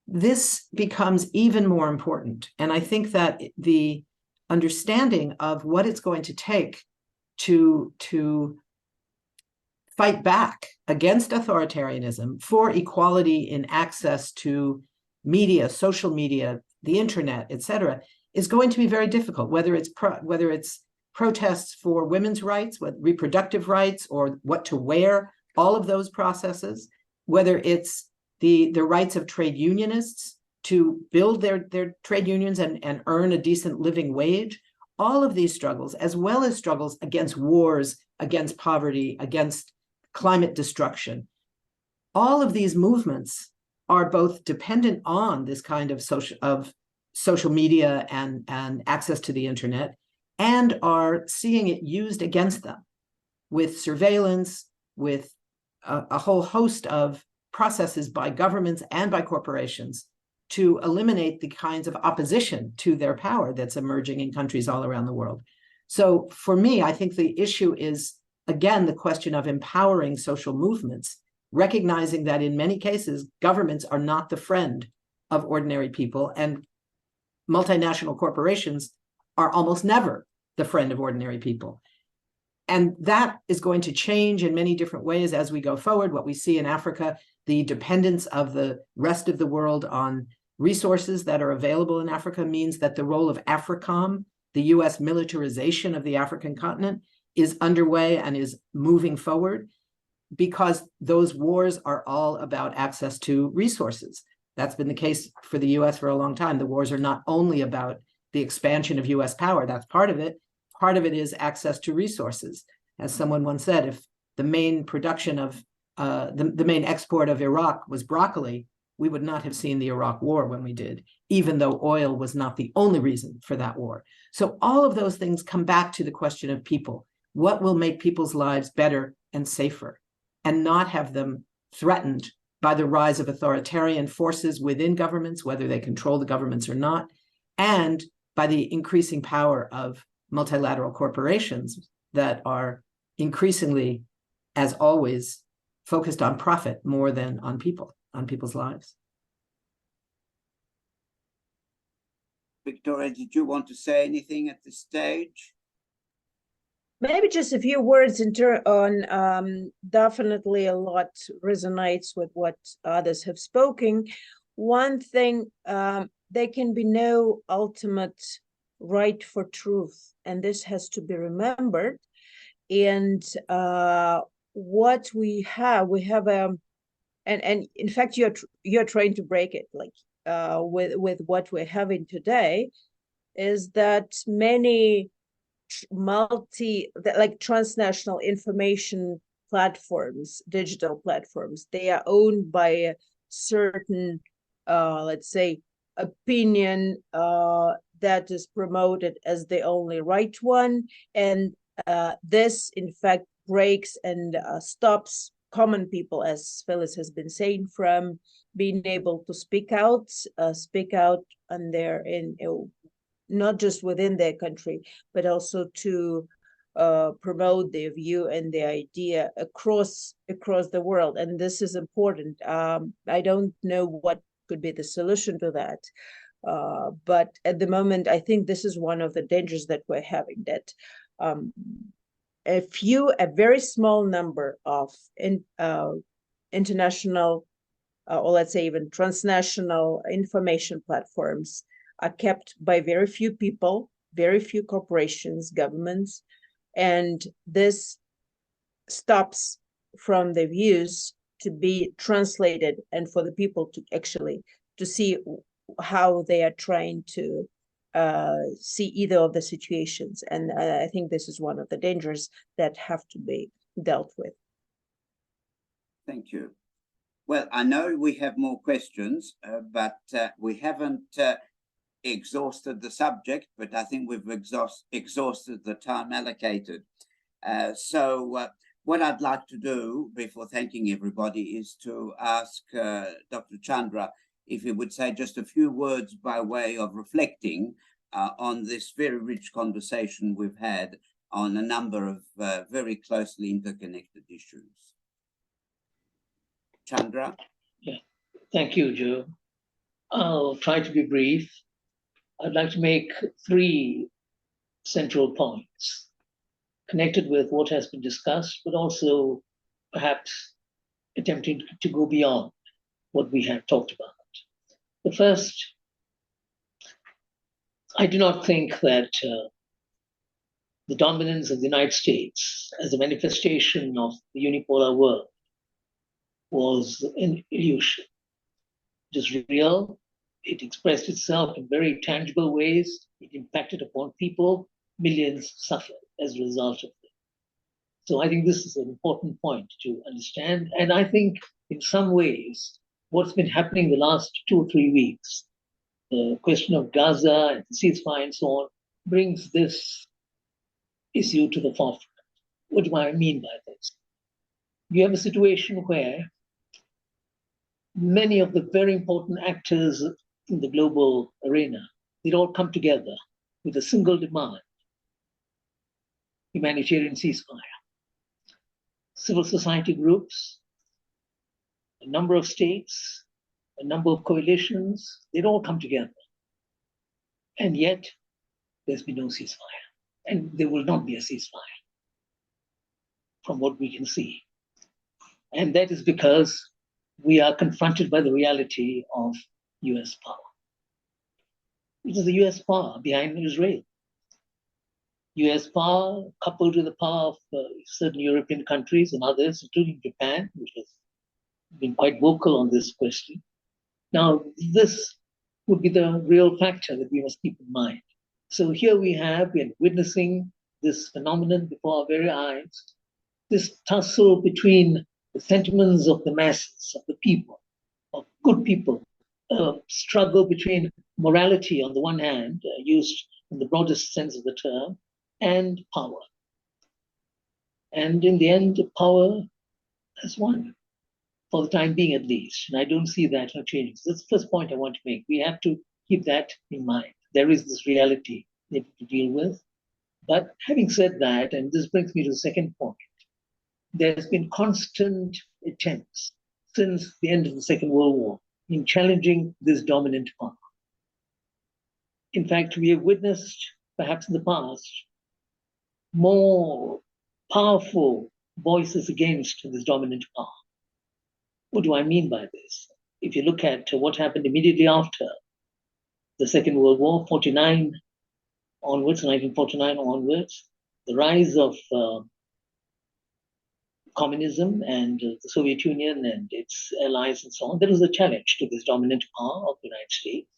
this becomes even more important. And I think that the understanding of what it's going to take to fight back against authoritarianism for equality in access to media, social media, the internet, etc., is going to be very difficult, whether it's protests for women's rights, reproductive rights, or what to wear, all of those processes, whether it's the rights of trade unionists to build their trade unions and earn a decent living wage, all of these struggles, as well as struggles against wars, against poverty, against climate destruction, all of these movements are both dependent on this kind of social media and access to the internet, and are seeing it used against them with surveillance, with a whole host of processes by governments and by corporations to eliminate the kinds of opposition to their power that's emerging in countries all around the world. So for me, I think the issue is, again, the question of empowering social movements, recognizing that in many cases, governments are not the friend of ordinary people, and multinational corporations are almost never the friend of ordinary people. And that is going to change in many different ways as we go forward. What we see in Africa, the dependence of the rest of the world on resources that are available in Africa, means that the role of AFRICOM, the U.S. militarization of the African continent, is underway and is moving forward, because those wars are all about access to resources. That's been the case for the U.S. for a long time. The wars are not only about the expansion of U.S. power. That's part of it. Part of it is access to resources. As someone once said, if the main production of the main export of Iraq was broccoli, we would not have seen the Iraq War when we did, even though oil was not the only reason for that war. So all of those things come back to the question of people. What will make people's lives better and safer, and not have them threatened by the rise of authoritarian forces within governments, whether they control the governments or not, and by the increasing power of multilateral corporations that are increasingly, as always, focused on profit more than on people, on people's lives. Victoria, did you want to say anything at this stage? Maybe just a few words on definitely a lot resonates with what others have spoken. One thing, there can be no ultimate right for truth, and this has to be remembered. And what we have and in fact you're trying to break it, like with what we're having today, is that many transnational information platforms, digital platforms, they are owned by a certain let's say opinion that is promoted as the only right one, and this in fact breaks and stops common people, as Phyllis has been saying, from being able to speak out on their not just within their country, but also to promote their view and their idea across the world. And this is important. I don't know what could be the solution to that, but at the moment, I think this is one of the dangers that we're having, that a very small number of international or let's say even transnational information platforms are kept by very few people, very few corporations, governments, and this stops from the views to be translated and for the people to actually to see how they are trying to see either of the situations. And I think this is one of the dangers that have to be dealt with. Thank you. Well, I know we have more questions, but we haven't exhausted the subject, but I think we've exhausted the time allocated. So what I'd like to do before thanking everybody is to ask Dr. Chandra if he would say just a few words by way of reflecting on this very rich conversation we've had on a number of very closely interconnected issues. Chandra? Yeah, thank you, Joe. I'll try to be brief. I'd like to make 3 central points connected with what has been discussed, but also perhaps attempting to go beyond what we have talked about. The first, I do not think that the dominance of the United States as a manifestation of the unipolar world was an illusion. It is real. It expressed itself in very tangible ways. It impacted upon people. Millions suffered as a result of it. So I think this is an important point to understand. And I think in some ways, what's been happening the last 2 or 3 weeks, the question of Gaza and the ceasefire and so on, brings this issue to the forefront. What do I mean by this? You have a situation where many of the very important actors in the global arena, they'd all come together with a single demand: humanitarian ceasefire. Civil society groups, a number of states, a number of coalitions, they'd all come together. And yet, there's been no ceasefire. And there will not be a ceasefire, from what we can see. And that is because we are confronted by the reality of US power. It is the US power behind Israel. US power coupled with the power of certain European countries and others, including Japan, which has been quite vocal on this question. Now, this would be the real factor that we must keep in mind. So here we are witnessing this phenomenon before our very eyes, this tussle between the sentiments of the masses, of the people, of good people, struggle between morality on the one hand, used in the broadest sense of the term, and power. And in the end, power has won, for the time being at least. And I don't see that changing. So that's the first point I want to make. We have to keep that in mind. There is this reality that we deal with. But having said that, and this brings me to the second point, there's been constant attempts since the end of the Second World War in challenging this dominant power. In fact, we have witnessed, perhaps in the past, more powerful voices against this dominant power. What do I mean by this? If you look at what happened immediately after the Second World War, 49 onwards, 1949 onwards, the rise of communism and the Soviet Union and its allies and so on, there was a challenge to this dominant power of the United States.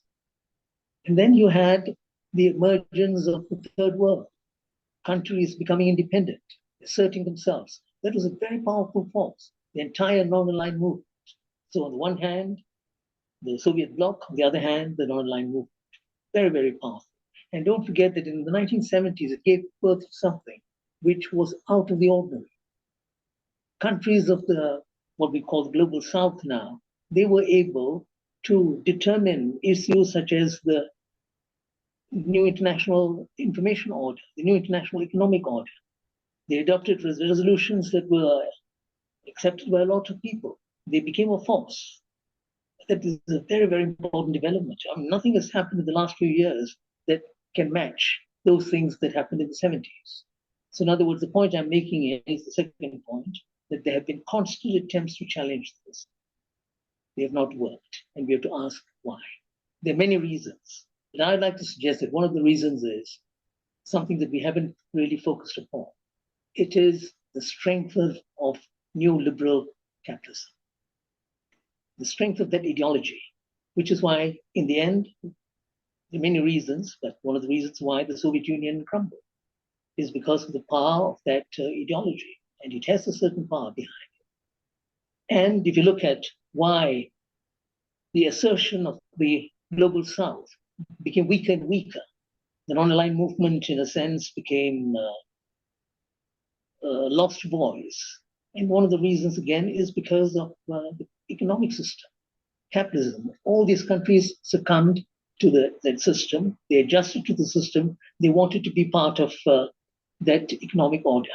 And then you had the emergence of the Third World, countries becoming independent, asserting themselves. That was a very powerful force, the entire non-aligned movement. So on the one hand, the Soviet bloc, on the other hand, the non-aligned movement. Very, very powerful. And don't forget that in the 1970s, it gave birth to something which was out of the ordinary. Countries of the, what we call the global south now, they were able to determine issues such as the new international information order, the new international economic order. They adopted resolutions that were accepted by a lot of people. They became a force. That is a very, very important development. I mean, nothing has happened in the last few years that can match those things that happened in the 70s. So in other words, the point I'm making is the second point, that there have been constant attempts to challenge this. They have not worked, and we have to ask why. There are many reasons, but I'd like to suggest that one of the reasons is something that we haven't really focused upon. It is the strength of neoliberal capitalism, the strength of that ideology, which is why, in the end, there are many reasons, but one of the reasons why the Soviet Union crumbled is because of the power of that ideology, and it has a certain power behind it. And if you look at why the assertion of the global south became weaker and weaker, the non-aligned movement, in a sense, became lost voice. And one of the reasons, again, is because of the economic system, capitalism. All these countries succumbed to that system. They adjusted to the system. They wanted to be part of that economic order.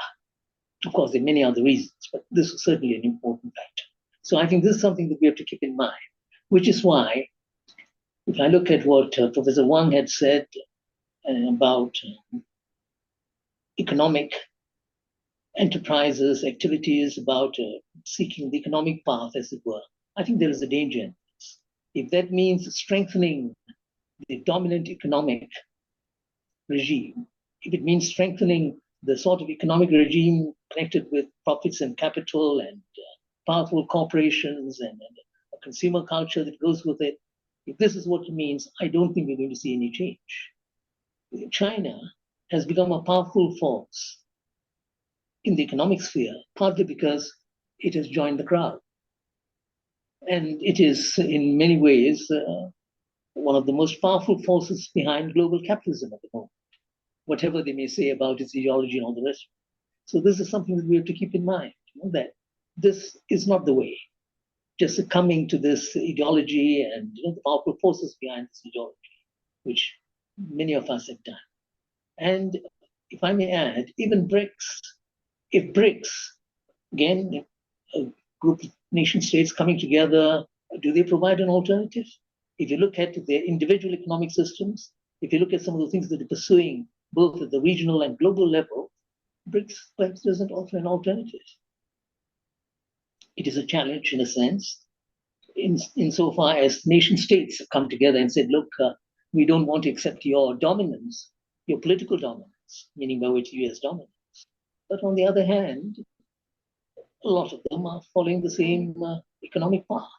Of course, there are many other reasons, but this is certainly an important factor. So I think this is something that we have to keep in mind, which is why, if I look at what Professor Wang had said about economic enterprises, activities, about seeking the economic path, as it were, I think there is a danger in this. If that means strengthening the dominant economic regime, if it means strengthening the sort of economic regime connected with profits and capital and powerful corporations and a consumer culture that goes with it, if this is what it means, I don't think we're going to see any change. China has become a powerful force in the economic sphere, partly because it has joined the crowd. And it is, in many ways, one of the most powerful forces behind global capitalism at the moment, whatever they may say about its ideology and all the rest. So this is something that we have to keep in mind, that this is not the way. Just succumbing to this ideology and the powerful forces behind this ideology, which many of us have done. And if I may add, even BRICS, if BRICS, again, a group of nation states coming together, do they provide an alternative? If you look at their individual economic systems, if you look at some of the things that they're pursuing, both at the regional and global level, BRICS perhaps doesn't offer an alternative. It is a challenge, in a sense, insofar as nation states have come together and said, look, we don't want to accept your dominance, your political dominance, meaning by which US dominance. But on the other hand, a lot of them are following the same economic path.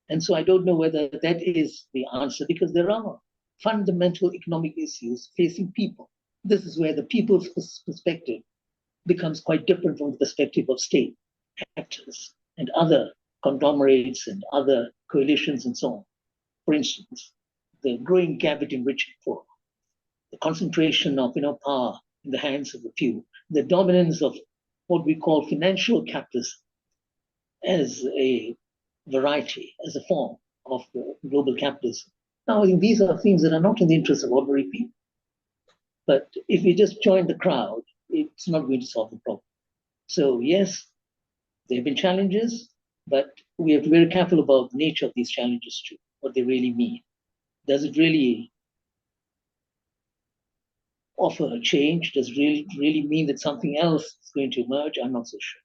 And so I don't know whether that is the answer, because there are fundamental economic issues facing people. This is where the people's perspective becomes quite different from the perspective of state actors and other conglomerates and other coalitions and so on. For instance, the growing gap between rich and poor, the concentration of power in the hands of a few, the dominance of what we call financial capitalism as a variety, as a form of global capitalism. Now, I think these are things that are not in the interest of ordinary people. But if we just join the crowd, it's not going to solve the problem. So yes, there have been challenges, but we have to be very careful about the nature of these challenges too, what they really mean. Does it really offer a change? Does it really mean that something else is going to emerge? I'm not so sure.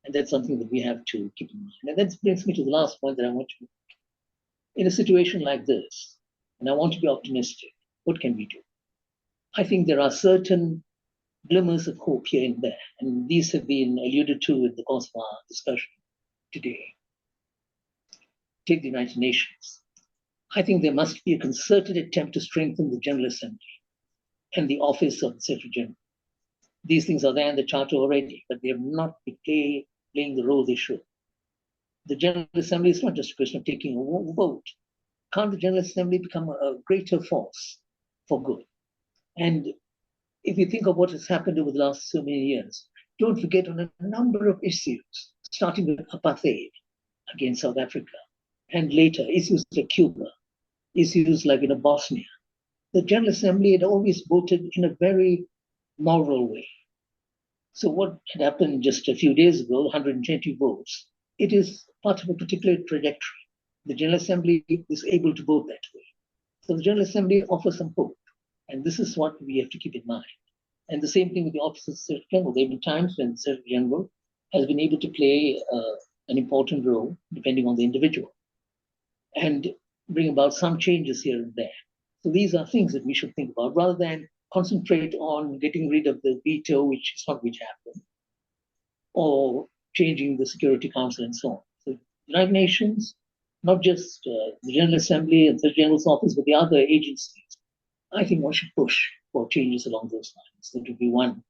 And that's something that we have to keep in mind. And that brings me to the last point that I want to make. In a situation like this, and I want to be optimistic, what can we do? I think there are certain glimmers of hope here and there, and these have been alluded to in the course of our discussion today. Take the United Nations. I think there must be a concerted attempt to strengthen the General Assembly and the office of the Secretary General. These things are there in the Charter already, but they have not been playing the role they should. The General Assembly is not just a question of taking a vote. Can't the General Assembly become a greater force for good? And if you think of what has happened over the last so many years, don't forget on a number of issues, starting with apartheid against South Africa, and later issues like Cuba, issues like Bosnia. The General Assembly had always voted in a very moral way. So what had happened just a few days ago, 120 votes, it is part of a particular trajectory. The General Assembly is able to vote that way. So the General Assembly offers some hope. And this is what we have to keep in mind. And the same thing with the Office of the Secretary General. There have been times when the Secretary General has been able to play an important role, depending on the individual, and bring about some changes here and there. So these are things that we should think about, rather than concentrate on getting rid of the veto, which is not going to happen, or changing the Security Council and so on. So the United Nations, not just the General Assembly and the General's Office, but the other agencies, I think one should push for changes along those lines. That would be one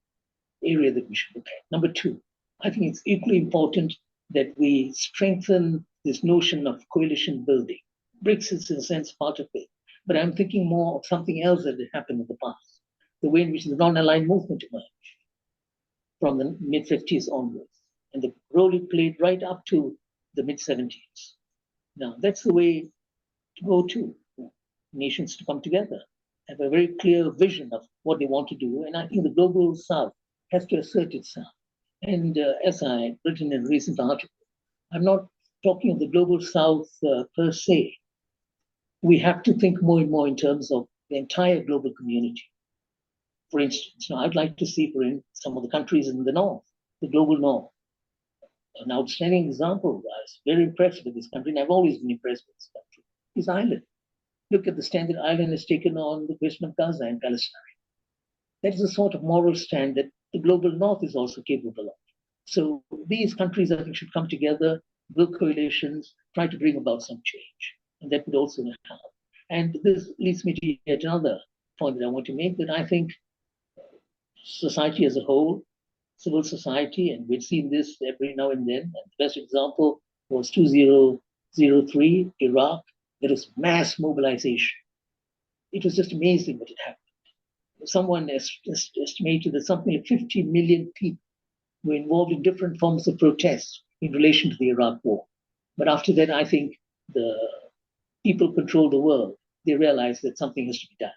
area that we should look at. Number two, I think it's equally important that we strengthen this notion of coalition building. BRICS is, in a sense, part of it. But I'm thinking more of something else that had happened in the past, the way in which the non-aligned movement emerged from the mid-50s onwards, and the role it played right up to the mid-70s. Now, that's the way to go to, nations to come together, have a very clear vision of what they want to do. And I think the global South has to assert itself. And as I've written in a recent article, I'm not talking of the global South per se. We have to think more and more in terms of the entire global community. For instance, I'd like to see, some of the countries in the North, the global North. An outstanding example, I was very impressed with this country, and I've always been impressed with this country, is Ireland. Look at the stand that Ireland has taken on the question of Gaza and Palestine. That is a sort of moral stand that the global North is also capable of. So these countries, I think, should come together, build coalitions, try to bring about some change. And that would also help. And this leads me to yet another point that I want to make, that I think society as a whole, civil society, and we've seen this every now and then. And the best example was 2003, Iraq. There was mass mobilization. It was just amazing what had happened. Someone estimated that something like 50 million people were involved in different forms of protest in relation to the Iraq war. But after that, I think the people control the world. They realize that something has to be done.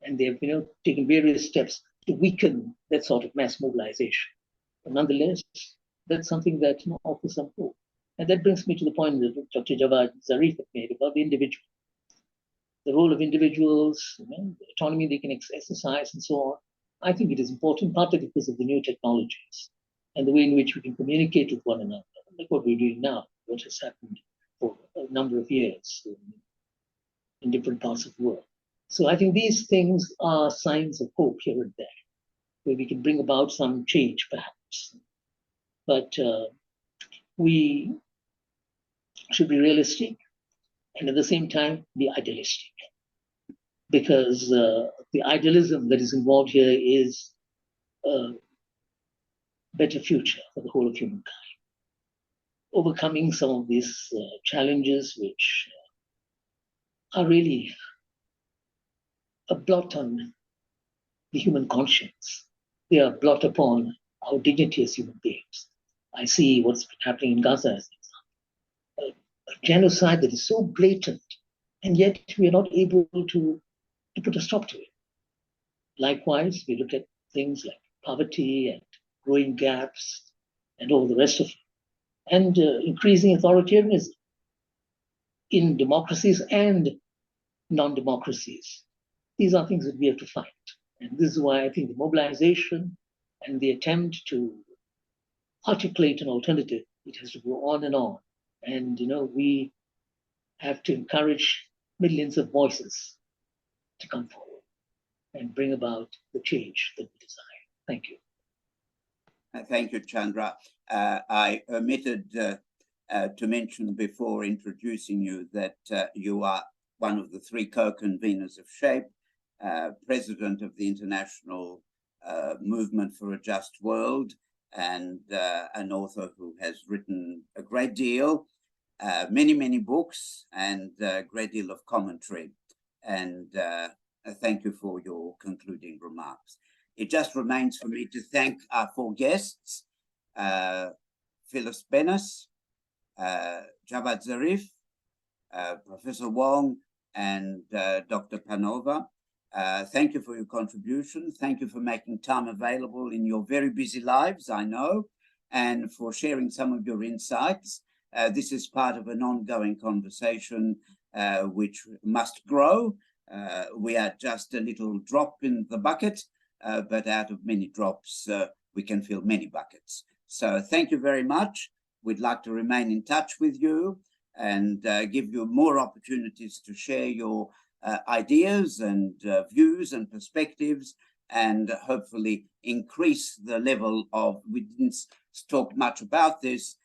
And they've taken various steps to weaken that sort of mass mobilization. But nonetheless, that's something that offers some hope. And that brings me to the point that Dr. Javad Zarif made about the individual. The role of individuals, the autonomy they can exercise and so on. I think it is important, partly because of the new technologies and the way in which we can communicate with one another, like what we're doing now, what has happened for a number of years in different parts of the world. So I think these things are signs of hope here and there, where we can bring about some change, perhaps. But we should be realistic and at the same time be idealistic, because the idealism that is involved here is a better future for the whole of humankind. Overcoming some of these challenges which are really a blot on the human conscience. They are a blot upon our dignity as human beings. I see what's happening in Gaza as an example. A genocide that is so blatant, and yet we are not able to put a stop to it. Likewise, we look at things like poverty and growing gaps and all the rest of it, and increasing authoritarianism in democracies and non-democracies. These are things that we have to fight. And this is why I think the mobilization and the attempt to articulate an alternative, it has to go on and on. And, we have to encourage millions of voices to come forward and bring about the change that we desire. Thank you. Thank you, Chandra. I omitted to mention before introducing you that you are one of the three co-conveners of SHAPE, president of the International Movement for a Just World, and an author who has written a great deal, many books, and a great deal of commentary. And thank you for your concluding remarks. It just remains for me to thank our four guests, Phyllis Bennis, Javad Zarif, Professor Wang, and Dr. Panova. Thank you for your contribution. Thank you for making time available in your very busy lives, I know, and for sharing some of your insights. This is part of an ongoing conversation which must grow. We are just a little drop in the bucket, but out of many drops, we can fill many buckets. So thank you very much. We'd like to remain in touch with you and give you more opportunities to share your ideas and views and perspectives, and hopefully increase the level of, we didn't talk much about this,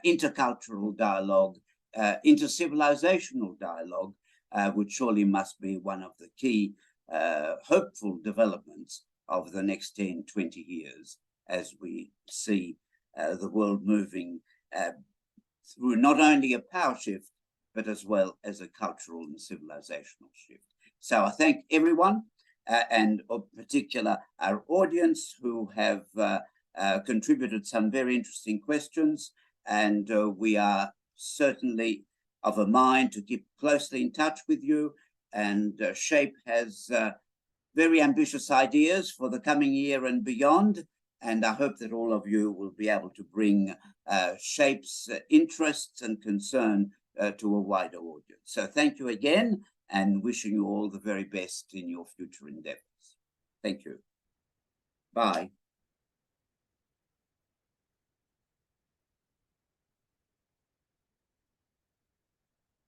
intercultural dialogue, intercivilizational dialogue, which surely must be one of the key hopeful developments of the next 10, 20 years as we see the world moving through not only a power shift, but as well as a cultural and civilizational shift. So I thank everyone, and in particular our audience who have contributed some very interesting questions, and we are certainly of a mind to keep closely in touch with you. And SHAPE has very ambitious ideas for the coming year and beyond, and I hope that all of you will be able to bring SHAPE's interests and concern to a wider audience. So thank you again, and wishing you all the very best in your future endeavors. Thank you. Bye.